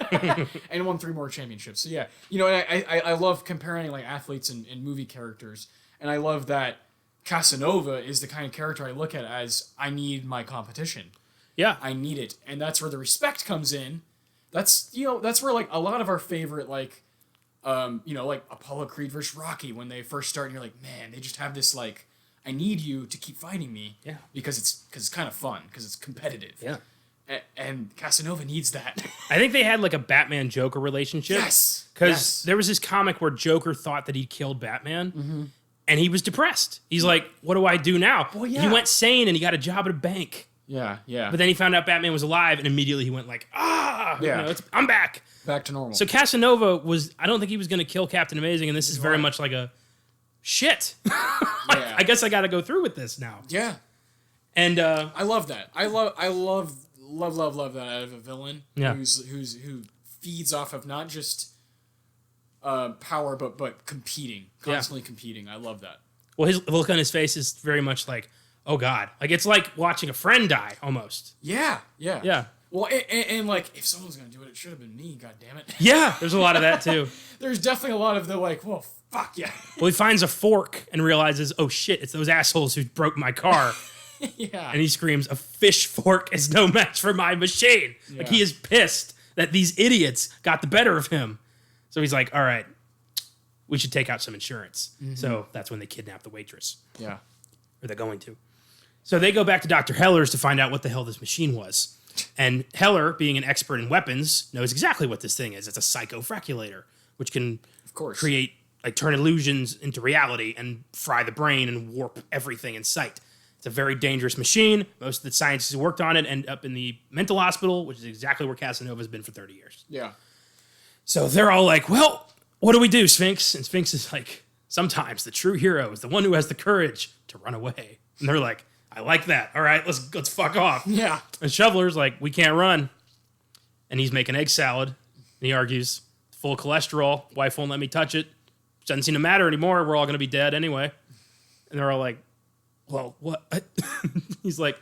And won 3 more championships. So yeah. And I love comparing like athletes and movie characters. And I love that Casanova is the kind of character I look at as, I need my competition. Yeah. I need it. And that's where the respect comes in. That's where like a lot of our favorite like like Apollo Creed versus Rocky, when they first start and you're like, man, they just have this like, I need you to keep fighting me. Yeah. Because it's kind of fun, because it's competitive. Yeah. And Casanova needs that. I think they had like a Batman Joker relationship. Yes. Because there was this comic where Joker thought that he'd killed Batman, and he was depressed. He's like, what do I do now? Well, yeah. He went sane and he got a job at a bank. Yeah. But then he found out Batman was alive, and immediately he went like, I'm back. Back to normal. So Casanova I don't think he was going to kill Captain Amazing, and this is very much like a, shit. I guess I got to go through with this now. Yeah. And I love that. I love that out of a villain. Yeah. Who feeds off of not just power, but competing, constantly competing. I love that. Well, his look on his face is very much like, oh God. Like, it's like watching a friend die, almost. Yeah. Well, and like, if someone's going to do it, it should have been me, God damn it. Yeah, there's a lot of that, too. There's definitely a lot of the, like, well, fuck yeah. Well, he finds a fork and realizes, oh shit, it's those assholes who broke my car. Yeah. And he screams, a fish fork is no match for my machine. Yeah. Like, he is pissed that these idiots got the better of him. So he's like, all right, we should take out some insurance. Mm-hmm. So that's when they kidnap the waitress. Yeah. Or they're going to. So they go back to Dr. Heller's to find out what the hell this machine was. And Heller, being an expert in weapons, knows exactly what this thing is. It's a psychofraculator, which can create, like, turn illusions into reality and fry the brain and warp everything in sight. It's a very dangerous machine. Most of the scientists who worked on it end up in the mental hospital, which is exactly where Casanova's been for 30 years. Yeah. So they're all like, well, what do we do, Sphinx? And Sphinx is like, sometimes the true hero is the one who has the courage to run away. And they're like, I like that. All right, let's fuck off. Yeah. And Shoveler's like, we can't run. And he's making egg salad. And he argues, it's full of cholesterol. Wife won't let me touch it. Doesn't seem to matter anymore. We're all going to be dead anyway. And they're all like, well, what? He's like,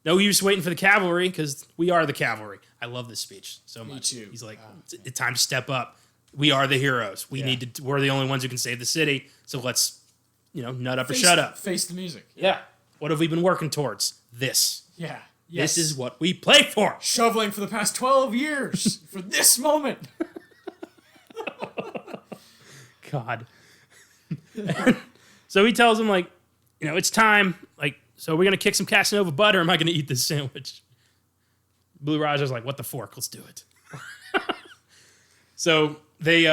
no use waiting for the cavalry because we are the cavalry. I love this speech so much. Me too. He's like, it's time to step up. We are the heroes. We're the only ones who can save the city. So let's, nut up or shut up. Face the music. Yeah. What have we been working towards? This. Yeah. Yes. This is what we play for. Shoveling for the past 12 years for this moment. God. So he tells him, like, it's time. Like, so we're going to kick some Casanova butter. Or am I going to eat this sandwich? Blue Raja's like, what the fork? Let's do it. So they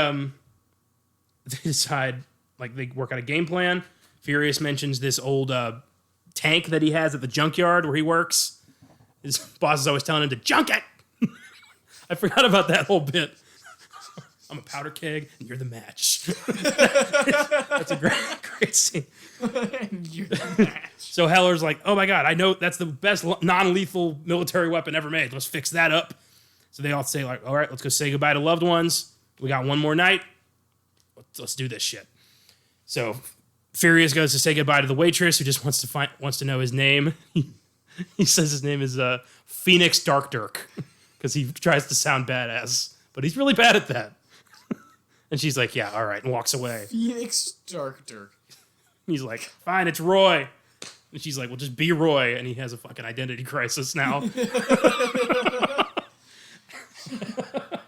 decide, like, they work out a game plan. Furious mentions this old tank that he has at the junkyard where he works. His boss is always telling him to junk it. I forgot about that whole bit. I'm a powder keg, and you're the match. That's a great scene. And you're the match. So Heller's like, oh my God, I know that's the best non-lethal military weapon ever made. Let's fix that up. So they all say, like, all right, let's go say goodbye to loved ones. We got one more night. Let's do this shit. So Furious goes to say goodbye to the waitress who just wants to know his name. He says his name is Phoenix Dark Dirk because he tries to sound badass, but he's really bad at that. And she's like, yeah, all right, and walks away. Phoenix Dark Dirk. He's like, fine, it's Roy. And she's like, well, just be Roy. And he has a fucking identity crisis now.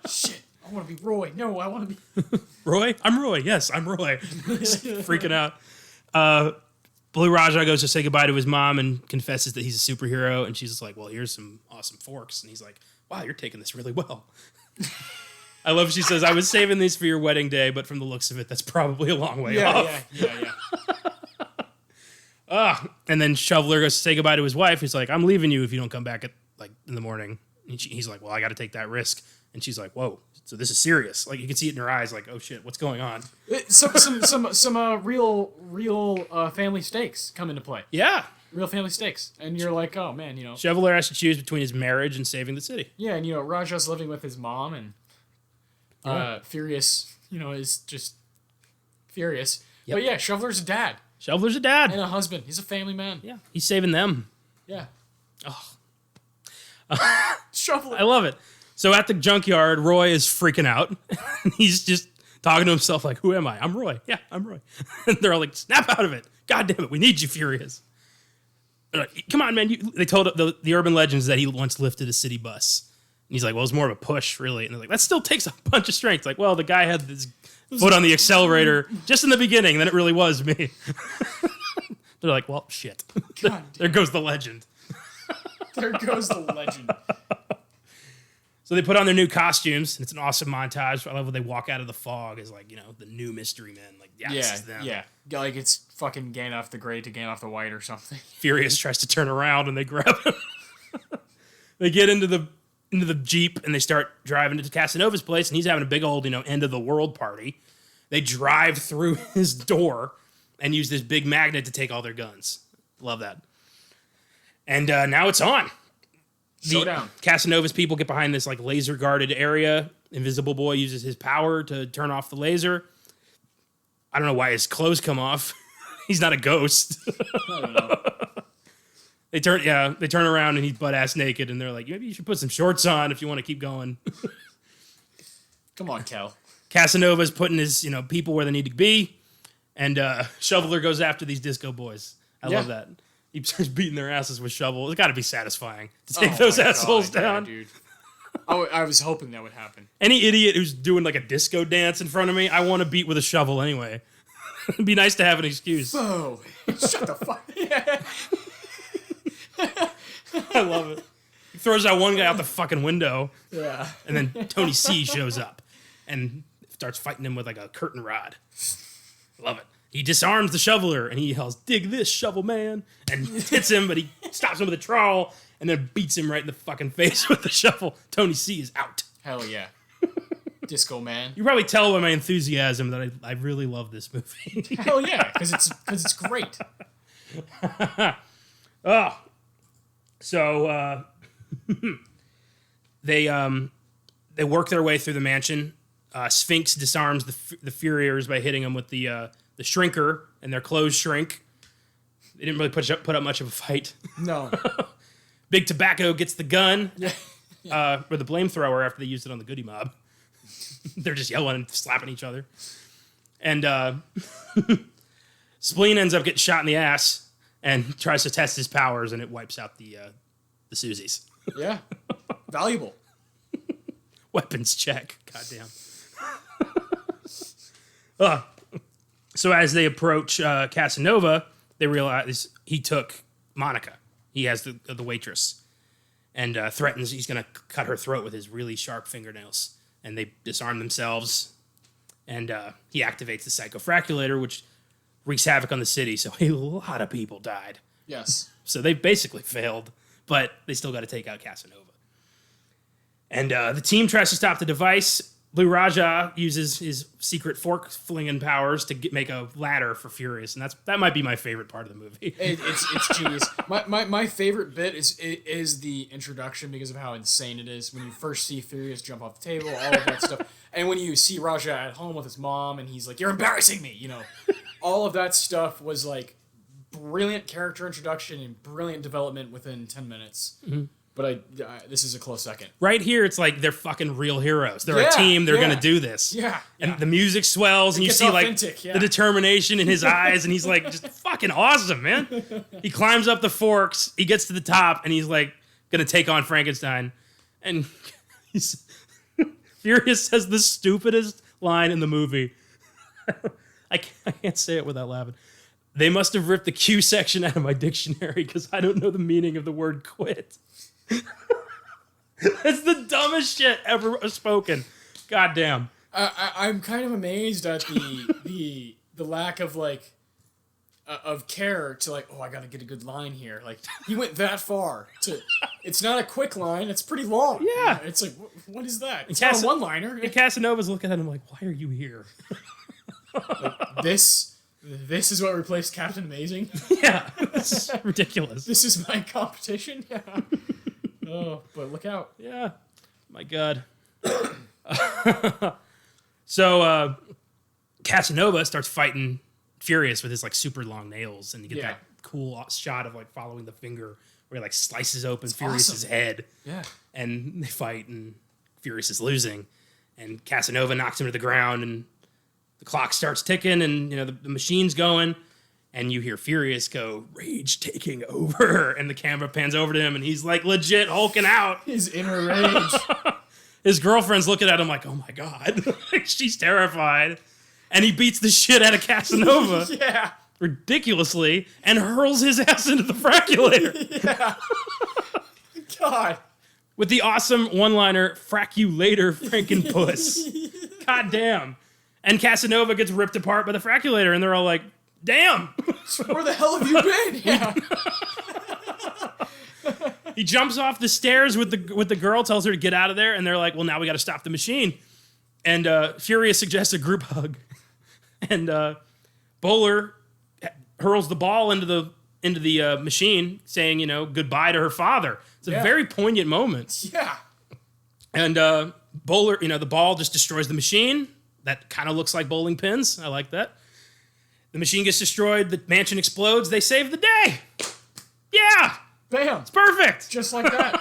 Shit, I want to be Roy. No, I want to be... Roy? I'm Roy. Yes, I'm Roy. He's freaking out. Blue Raja goes to say goodbye to his mom and confesses that he's a superhero. And she's just like, well, here's some awesome forks. And he's like, wow, you're taking this really well. I love she says, I was saving these for your wedding day, but from the looks of it, that's probably a long way off. Yeah. And then Shoveler goes to say goodbye to his wife. He's like, I'm leaving you if you don't come back at in the morning. And he's like, well, I got to take that risk. And she's like, whoa, so this is serious. Like, you can see it in her eyes, like, oh shit, what's going on? Some real family stakes come into play. Yeah. Real family stakes. And you're like, oh man, Shoveler has to choose between his marriage and saving the city. Yeah, and Raja's living with his mom, and Furious, is just furious. Yep. But yeah, Shoveler's a dad. Shoveler's a dad. And a husband. He's a family man. Yeah. He's saving them. Yeah. Oh. Shoveler. I love it. So at the junkyard, Roy is freaking out. He's just talking to himself like, who am I? I'm Roy. Yeah, I'm Roy. And they're all like, snap out of it. God damn it, we need you, Furious. They're like, come on, man. They told the urban legends that he once lifted a city bus. And he's like, well, it's more of a push, really. And they're like, that still takes a bunch of strength. Like, well, the guy had his foot on the accelerator just in the beginning. Then it really was me. They're like, well, shit. There goes the legend. There goes the legend. So they put on their new costumes, and it's an awesome montage. I love when they walk out of the fog as, like, the new mystery men. Like, this is them. Yeah. Like, it's fucking Gandalf the Grey to Gandalf the White or something. Furious tries to turn around, and they grab him. They get into the Jeep, and they start driving to Casanova's place, and he's having a big old, end-of-the-world party. They drive through his door and use this big magnet to take all their guns. Love that. And now it's on. Showdown. Casanova's people get behind this laser guarded area. Invisible Boy uses his power to turn off the laser. I don't know why his clothes come off. He's not a ghost. I don't know. They turn around and he's butt ass naked, and they're like, maybe you should put some shorts on if you want to keep going. Come on, Cal. Casanova's putting his people where they need to be, and Shoveler goes after these disco boys. I love that. He starts beating their asses with shovel. It's got to be satisfying to take those assholes down. Yeah, dude. I was hoping that would happen. Any idiot who's doing a disco dance in front of me, I want to beat with a shovel anyway. It'd be nice to have an excuse. Oh, shut the fuck. Yeah. I love it. He throws that one guy out the fucking window. Yeah. And then Tony C shows up and starts fighting him with a curtain rod. Love it. He disarms the shoveler, and he yells, dig this, shovel man, and hits him, but he stops him with a trowel, and then beats him right in the fucking face with the shovel. Tony C is out. Hell yeah. Disco man. You probably tell by my enthusiasm that I really love this movie. Hell yeah, because it's great. Oh. So, they work their way through the mansion. Sphinx disarms the Furiers by hitting them with the shrinker, and their clothes shrink. They didn't really put up much of a fight. No. Big Tobacco gets the gun, Yeah. or the flamethrower after they used it on the Goody Mob. They're just yelling and slapping each other. And Spleen ends up getting shot in the ass and tries to test his powers, and it wipes out the Susies. Yeah. Valuable. Weapons check. Goddamn. So as they approach Casanova, they realize he took Monica. He has the waitress. And threatens he's going to cut her throat with his really sharp fingernails. And they disarm themselves. And he activates the psychofraculator, which wreaks havoc on the city. So a lot of people died. Yes. So they basically failed, but they still got to take out Casanova. And the team tries to stop the device. Blue Raja uses his secret fork-flinging powers to make a ladder for Furious, and that might be my favorite part of the movie. It's genius. My favorite bit is the introduction because of how insane it is when you first see Furious jump off the table, all of that stuff, and when you see Raja at home with his mom, and he's like, "You're embarrassing me," you know, all of that stuff was like brilliant character introduction and brilliant development within 10 minutes. Mm-hmm. But this is a close second. Right here, it's like they're fucking real heroes. They're a Yeah, team. They're yeah. going to do this. Yeah. And the music swells, and you gets see like authentic, yeah. the determination in his eyes, and he's like just fucking awesome, man. He climbs up the forks. He gets to the top, and he's like going to take on Frankenstein. And Furious says the stupidest line in the movie. I can't say it without laughing. They must have ripped the Q section out of my dictionary because I don't know the meaning of the word quit. That's the dumbest shit ever spoken. God damn. I'm kind of amazed at the lack of like of care to like, oh, I gotta get a good line here. Like he went that far to. It's not a quick line. It's pretty long. Yeah. It's like, what is that? It's Cas- not a one-liner. And Casanova's looking at him like, why are you here? This is what replaced Captain Amazing. Yeah, this is ridiculous. This is my competition. Yeah. Oh, but look out. Yeah. My God. So Casanova starts fighting Furious with his like super long nails, and you get that cool shot of like following the finger where he like slices open Furious's head. Yeah. And they fight, and Furious is losing, and Casanova knocks him to the ground, and the clock starts ticking, and you know the machine's going, and you hear Furious go, "Rage taking over," and the camera pans over to him, and he's like legit hulking out. His inner rage. His girlfriend's looking at him like, "Oh my God," she's terrified, and he beats the shit out of Casanova, Yeah. ridiculously, and hurls his ass into the fraculator. Yeah. God. With the awesome one-liner, "Frack you later, Frankenpuss." God damn. And Casanova gets ripped apart by the fraculator, and they're all like, damn. Where the hell have you been? Yeah. He jumps off the stairs with the girl, tells her to get out of there, and they're like, well, now we got to stop the machine. And Furious suggests a group hug. And Bowler hurls the ball into the machine, saying, you know, goodbye to her father. It's a very poignant moment. Yeah. And Bowler, you know, the ball just destroys the machine. That kind of looks like bowling pins. I like that. The machine gets destroyed. The mansion explodes. They save the day. Yeah. Bam. It's perfect. Just like that.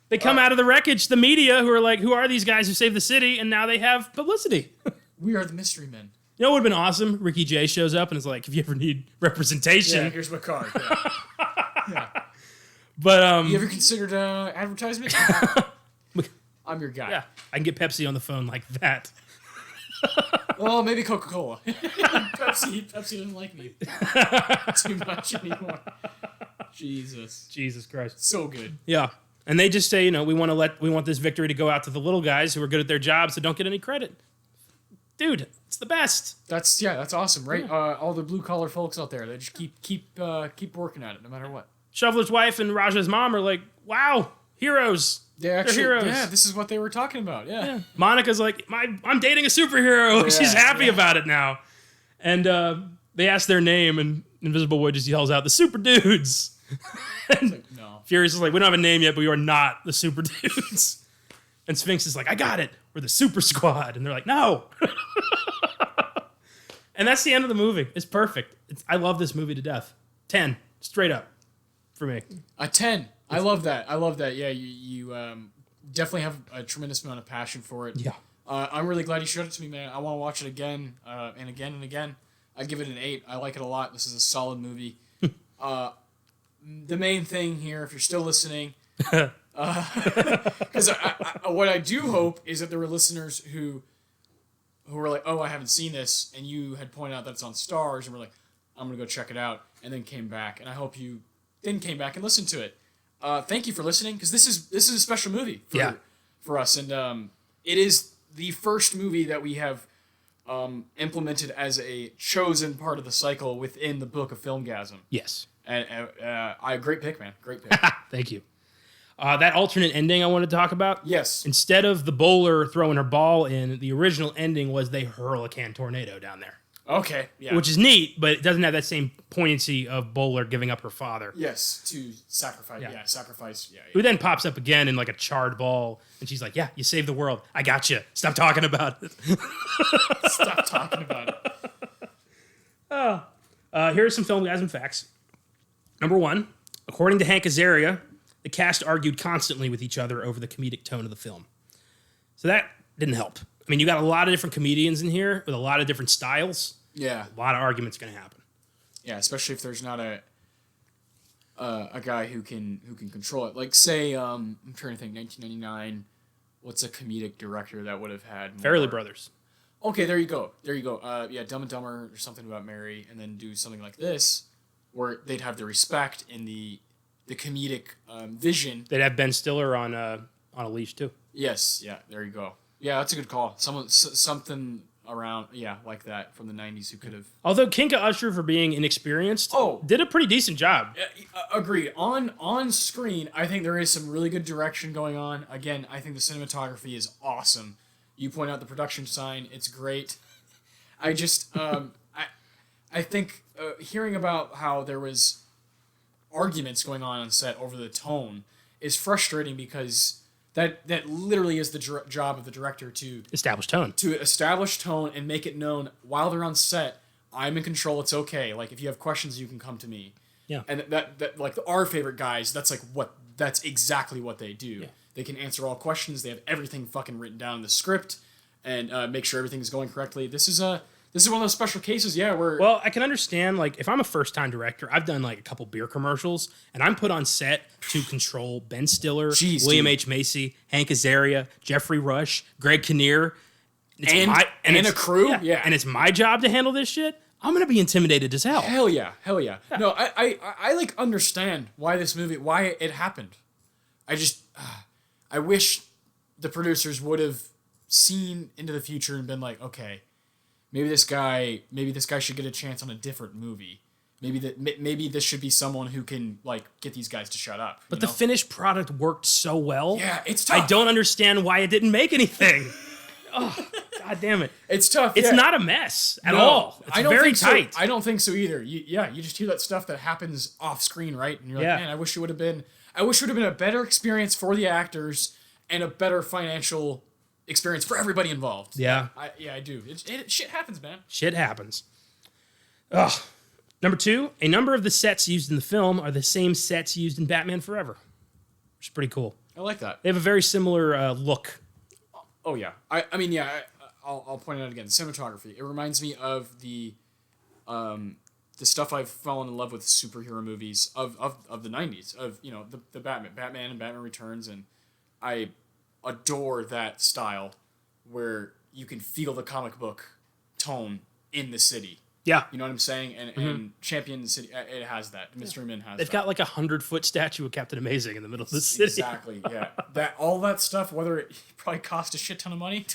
They come out of the wreckage, the media, who are like, who are these guys who saved the city? And now they have publicity. We are the mystery men. You know what would have been awesome? Ricky Jay shows up and is like, if you ever need representation. Yeah, here's my card. Yeah. Yeah. But You ever considered advertisement? I'm your guy. yeah, I can get Pepsi on the phone like that. Well, maybe Coca-Cola. Pepsi doesn't like me too much anymore. Jesus Christ. So good. Yeah. And they just say, you know, we want this victory to go out to the little guys who are good at their jobs that don't get any credit. Dude, it's the best. That's awesome, right? Yeah. All the blue collar folks out there, they just keep working at it no matter what. Shoveler's wife and Raja's mom are like, wow, heroes. They're heroes. Yeah, this is what they were talking about. Yeah. Monica's like, I'm dating a superhero. Yeah, She's happy about it now. And they ask their name, and Invisible Boy just yells out, the Super Dudes. And Like, no. Furious is like, we don't have a name yet, but we are not the Super Dudes. And Sphinx is like, I got it. We're the Super Squad. And they're like, no. And that's the end of the movie. It's perfect. I love this movie to death. 10, straight up, for me. A 10. I love that. Yeah, you definitely have a tremendous amount of passion for it. Yeah. I'm really glad you showed it to me, man. I want to watch it again and again and again. I give it an 8. I like it a lot. This is a solid movie. The main thing here, if you're still listening, because what I do hope is that there were listeners who were like, oh, I haven't seen this, and you had pointed out that it's on Stars, and we're like, I'm going to go check it out, and then came back. And I hope you then came back and listened to it. Thank you for listening, because this is a special movie for us. And it is the first movie that we have implemented as a chosen part of the cycle within the book of Filmgazm. Yes. And great pick, man. Great pick. Thank you. That alternate ending I want to talk about. Yes. Instead of the bowler throwing her ball in, the original ending was they hurl a can tornado down there. Okay. Yeah. Which is neat, but it doesn't have that same poignancy of Bowler giving up her father. Yes, to sacrifice. Yeah, sacrifice. Yeah. Who then pops up again in like a charred ball, and she's like, "Yeah, you saved the world. I got you. Stop talking about it." Stop talking about it. Here are some Filmgazm facts. Number 1, according to Eyzaguirre, the cast argued constantly with each other over the comedic tone of the film. So that didn't help. I mean, you got a lot of different comedians in here with a lot of different styles. Yeah. A lot of arguments going to happen. Yeah, especially if there's not a guy who can control it. Like, say, I'm trying to think, 1999. What's a comedic director that would have had more? Farrelly Brothers. Okay, there you go. Yeah, Dumb and Dumber or something about Mary, and then do something like this, where they'd have the respect in the comedic vision. They'd have Ben Stiller on a leash too. Yes. Yeah. There you go. Yeah, that's a good call. Something around like that from the 90s who could have. Although Kinka Usher, for being inexperienced, did a pretty decent job. Agreed. On screen, I think there is some really good direction going on. Again, I think the cinematography is awesome. You point out the production sign; it's great. I just I think hearing about how there was arguments going on set over the tone is frustrating, because that literally is the job of the director to establish tone and make it known while they're on set. I'm in control. It's okay. Like, if you have questions, you can come to me. Yeah. And that like our favorite guys, that's exactly what they do. Yeah. They can answer all questions. They have everything fucking written down in the script, and make sure everything is going correctly. This is one of those special cases, where... Well, I can understand, like, if I'm a first-time director, I've done, like, a couple beer commercials, and I'm put on set to control Ben Stiller, William H. Macy, Hank Azaria, Jeffrey Rush, Greg Kinnear. And a crew? Yeah. And it's my job to handle this shit. I'm going to be intimidated as hell. Hell yeah. No, I like, understand why it happened. I just... I wish the producers would have seen into the future and been like, okay... Maybe this guy should get a chance on a different movie. Maybe this should be someone who can, like, get these guys to shut up. But the finished product worked so well. Yeah, it's tough. I don't understand why it didn't make anything. Oh, God damn it. It's tough. It's not a mess at all. It's very tight. I don't think so either. You just hear that stuff that happens off screen, right? And you're like, man, I wish it would have been a better experience for the actors and a better financial experience for everybody involved. Yeah. I do. Shit happens, man. Shit happens. Ugh. Number 2, a number of the sets used in the film are the same sets used in Batman Forever, which is pretty cool. I like that. They have a very similar look. Oh, yeah. I'll point it out again. Cinematography. It reminds me of the stuff I've fallen in love with superhero movies of the 90s, of, the Batman and Batman Returns, and I adore that style where you can feel the comic book tone in the city. Yeah. You know what I'm saying? And Champion City, it has that. Mystery Men has They've got like 100-foot statue of Captain Amazing in the middle of the city. Exactly, yeah. All that stuff, whether it probably cost a shit ton of money,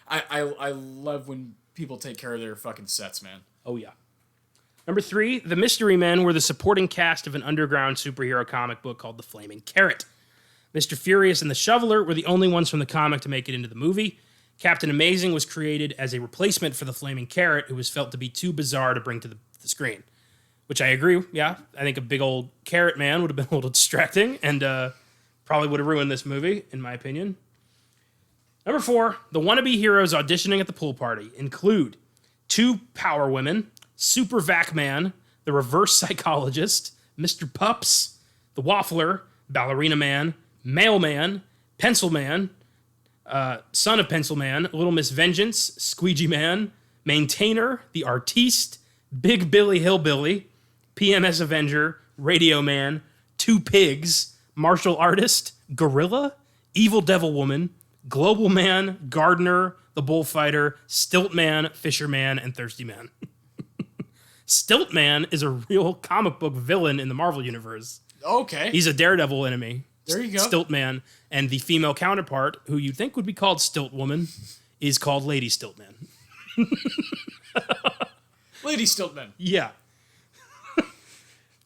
I love when people take care of their fucking sets, man. Oh, yeah. Number 3, the Mystery Men were the supporting cast of an underground superhero comic book called The Flaming Carrot. Mr. Furious and the Shoveler were the only ones from the comic to make it into the movie. Captain Amazing was created as a replacement for the Flaming Carrot, who was felt to be too bizarre to bring to the screen. Which I agree, yeah. I think a big old carrot man would have been a little distracting and probably would have ruined this movie, in my opinion. Number 4, the wannabe heroes auditioning at the pool party include 2 Power Women, Super Vac Man, the Reverse Psychologist, Mr. Pups, the Waffler, Ballerina Man, Mailman, Pencil Man, Son of Pencil Man, Little Miss Vengeance, Squeegee Man, Maintainer, The Artiste, Big Billy Hillbilly, PMS Avenger, Radio Man, Two Pigs, Martial Artist, Gorilla, Evil Devil Woman, Global Man, Gardener, The Bullfighter, Stilt Man, Fisherman, and Thirsty Man. Stilt Man is a real comic book villain in the Marvel Universe. Okay. He's a Daredevil enemy. There you go. Stilt Man. And the female counterpart, who you'd think would be called Stilt Woman, is called Lady Stilt Man. Lady Stiltman. Yeah.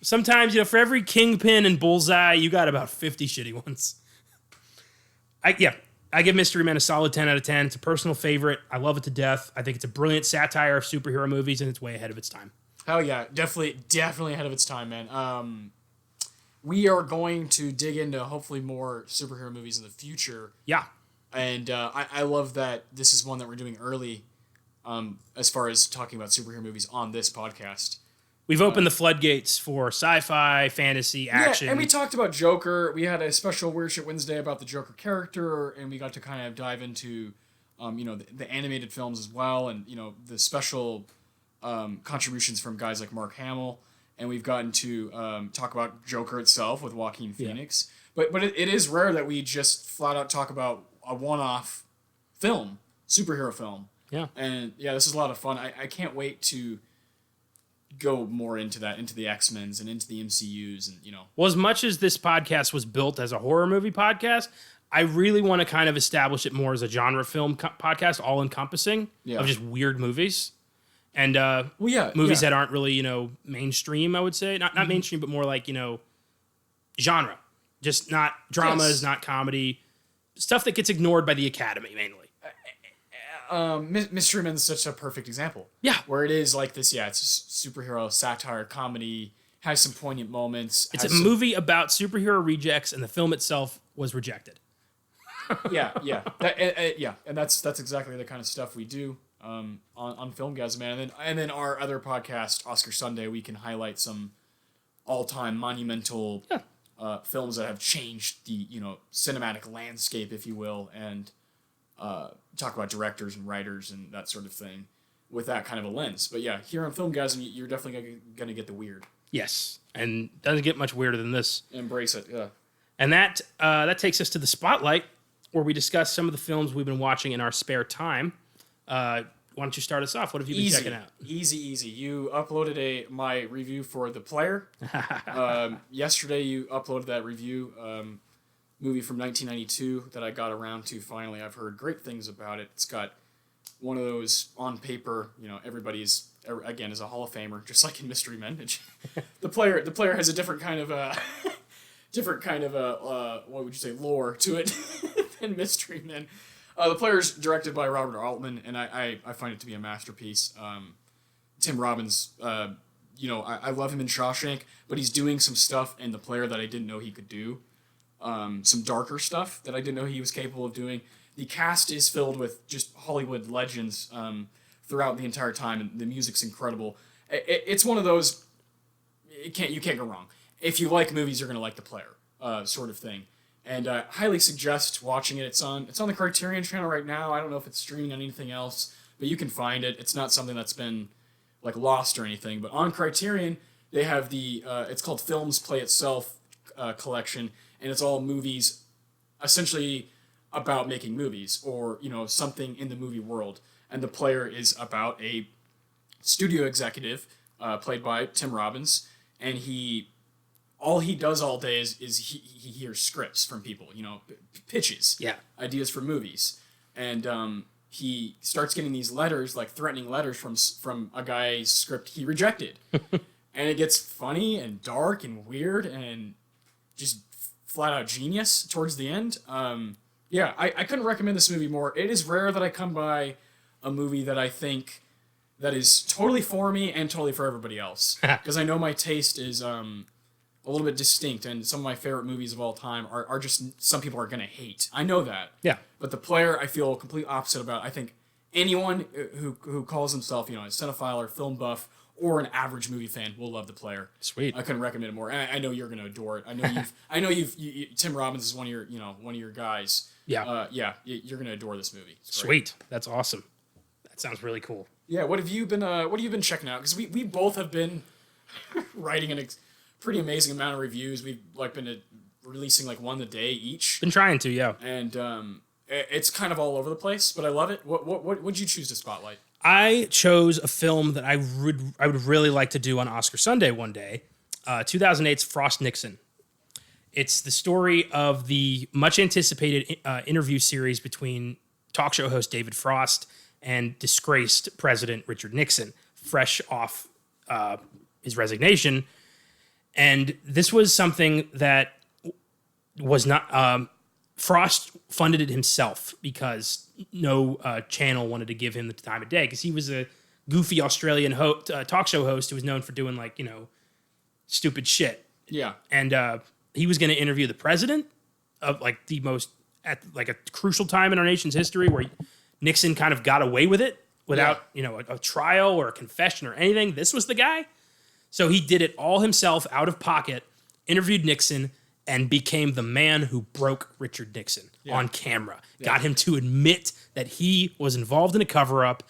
Sometimes, for every Kingpin and Bullseye, you got about 50 shitty ones. I give Mystery Men a solid 10 out of 10. It's a personal favorite. I love it to death. I think it's a brilliant satire of superhero movies, and it's way ahead of its time. Hell yeah. Definitely ahead of its time, man. We are going to dig into hopefully more superhero movies in the future. Yeah. And I love that this is one that we're doing early as far as talking about superhero movies on this podcast. We've opened the floodgates for sci-fi, fantasy, action. Yeah, and we talked about Joker. We had a special Weird Shit Wednesday about the Joker character, and we got to kind of dive into, the animated films as well, and, the special contributions from guys like Mark Hamill. And we've gotten to talk about Joker itself with Joaquin Phoenix. Yeah. But it is rare that we just flat out talk about a one-off film, superhero film. Yeah. And, this is a lot of fun. I can't wait to go more into that, into the X-Men's and into the MCUs and, Well, as much as this podcast was built as a horror movie podcast, I really want to kind of establish it more as a genre film podcast, all-encompassing of just weird movies. And movies that aren't really, mainstream, I would say. Not mainstream, but more like, genre. Just not dramas, not comedy. Stuff that gets ignored by the Academy, mainly. Mystery Men is such a perfect example. Yeah. Where it is like this, it's a superhero, satire, comedy, has some poignant moments. It's a movie about superhero rejects, and the film itself was rejected. Yeah. And that's exactly the kind of stuff we do on Filmgazm, man. And then our other podcast, Oscar Sunday, we can highlight some all-time monumental films that have changed the cinematic landscape, if you will, and talk about directors and writers and that sort of thing with that kind of a lens. But yeah, here on Filmgazm, you're definitely going to get the weird. Yes, and doesn't get much weirder than this. Embrace it, yeah. And that takes us to the Spotlight, where we discuss some of the films we've been watching in our spare time. Why don't you start us off? What have you been checking out? Easy. You uploaded my review for The Player. Yesterday, you uploaded that review. Movie from 1992 that I got around to finally. I've heard great things about it. It's got one of those on paper, everybody's again is a Hall of Famer, just like in Mystery Men. The player has a different kind of what would you say, lore to it than Mystery Men. The Player's directed by Robert Altman, and I find it to be a masterpiece. Tim Robbins, I love him in Shawshank, but he's doing some stuff in The Player that I didn't know he could do. Some darker stuff that I didn't know he was capable of doing. The cast is filled with just Hollywood legends throughout the entire time, and the music's incredible. It's one of those you can't go wrong. If you like movies, you're gonna like The Player, sort of thing. And highly suggest watching it. It's on the Criterion channel right now. I don't know if it's streaming on anything else, but you can find it. It's not something that's been like lost or anything. But on Criterion, they have the it's called Films Play Itself collection. And it's all movies essentially about making movies or, something in the movie world. And The Player is about a studio executive played by Tim Robbins. And all he does all day is he hears scripts from people, pitches, ideas for movies. And he starts getting these letters, like threatening letters from a guy's script he rejected. And it gets funny and dark and weird and just flat out genius towards the end. I couldn't recommend this movie more. It is rare that I come by a movie that I think that is totally for me and totally for everybody else. Because I know my taste is a little bit distinct, and some of my favorite movies of all time are just some people are going to hate. I know that. Yeah. But The Player, I feel complete opposite about. I think anyone who calls himself, a cinephile or film buff or an average movie fan will love The Player. Sweet. I couldn't recommend it more. And I know you're gonna adore it. I know Tim Robbins is one of your guys. Yeah. You're gonna adore this movie. Sweet. That's awesome. That sounds really cool. Yeah. What have you been checking out? Because we both have been writing pretty amazing amount of reviews. We've been releasing one a day each. Been trying to, yeah. And it's kind of all over the place, but I love it. What would you choose to spotlight? I chose a film that I would really like to do on Oscar Sunday one day. 2008's Frost Nixon. It's the story of the much anticipated interview series between talk show host David Frost and disgraced President Richard Nixon, fresh off his resignation. And this was something that was not... Frost funded it himself because no channel wanted to give him the time of day because he was a goofy Australian talk show host who was known for doing stupid shit. Yeah. And he was going to interview the president of the most at a crucial time in our nation's history where Nixon kind of got away with it without a trial or a confession or anything. This was the guy. So he did it all himself out of pocket, interviewed Nixon, and became the man who broke Richard Nixon on camera. Yeah. Got him to admit that he was involved in a cover-up.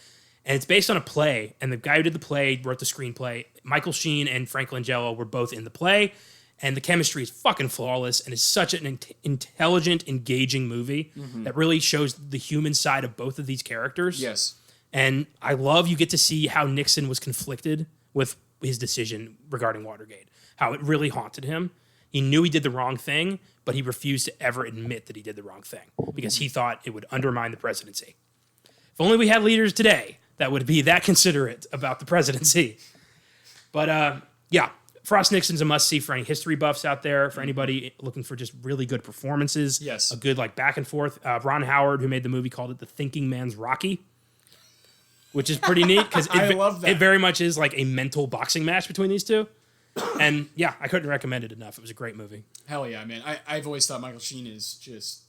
And it's based on a play. And the guy who did the play wrote the screenplay. Michael Sheen and Frank Langella were both in the play. And the chemistry is fucking flawless. And it's such an intelligent, engaging movie that really shows the human side of both of these characters. Yes. And I love you get to see how Nixon was conflicted with his decision regarding Watergate. How it really haunted him. He knew he did the wrong thing, but he refused to ever admit that he did the wrong thing because he thought it would undermine the presidency. If only we had leaders today that would be that considerate about the presidency. But Frost Nixon's a must-see for any history buffs out there, for anybody looking for just really good performances. Yes. A good back and forth. Ron Howard, who made the movie, called it the thinking man's Rocky, which is pretty neat because I love that. It very much is like a mental boxing match between these two. And yeah, I couldn't recommend it enough. It was a great movie. Hell yeah, man. I've always thought Michael Sheen is just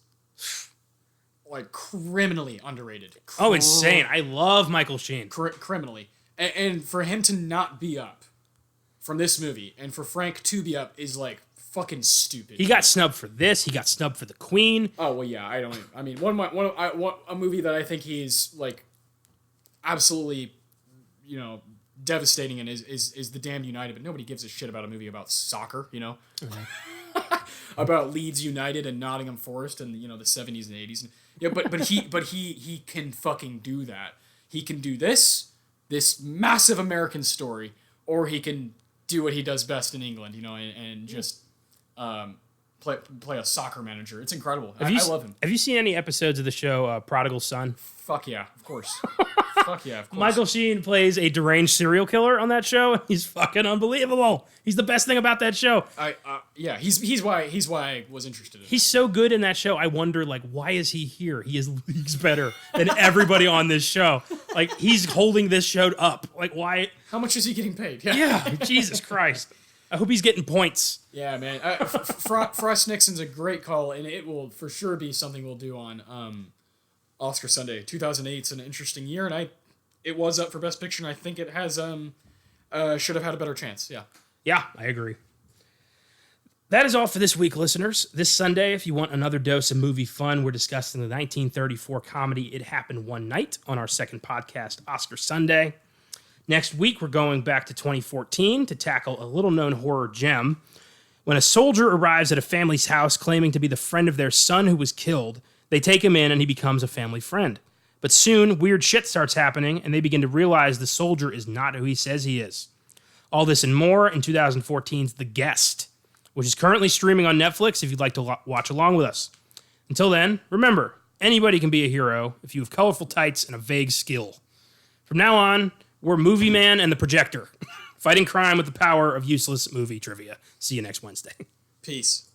criminally underrated. Insane. I love Michael Sheen. Criminally. And for him to not be up from this movie and for Frank to be up is fucking stupid. He got snubbed for this. He got snubbed for The Queen. Oh, well, yeah. A movie that I think he's absolutely, devastating and is The Damned United, but nobody gives a shit about a movie about soccer, about Leeds United and Nottingham Forest and the 70s and 80s. But he can fucking do that. He can do this massive American story, or he can do what he does best in England, and just play a soccer manager. It's incredible. I love him. Have you seen any episodes of the show Prodigal Son? Fuck yeah, of course. Fuck yeah, of course. Michael Sheen plays a deranged serial killer on that show. He's fucking unbelievable. He's the best thing about that show. He's why I was interested in it. He's so good in that show. I wonder, why is he here? He is leagues better than everybody on this show. He's holding this show up. Why? How much is he getting paid? Yeah, Jesus Christ. I hope he's getting points. Yeah, man. Frost Nixon's a great call, and it will for sure be something we'll do on Oscar Sunday. 2008's an interesting year, and it was up for Best Picture, and I think it has should have had a better chance. Yeah. Yeah, I agree. That is all for this week, listeners. This Sunday, if you want another dose of movie fun, we're discussing the 1934 comedy It Happened One Night on our second podcast, Oscar Sunday. Next week, we're going back to 2014 to tackle a little-known horror gem. When a soldier arrives at a family's house claiming to be the friend of their son who was killed, they take him in and he becomes a family friend. But soon, weird shit starts happening, and they begin to realize the soldier is not who he says he is. All this and more in 2014's The Guest, which is currently streaming on Netflix if you'd like to watch along with us. Until then, remember, anybody can be a hero if you have colorful tights and a vague skill. From now on, we're Movie Man and the Projector, fighting crime with the power of useless movie trivia. See you next Wednesday. Peace.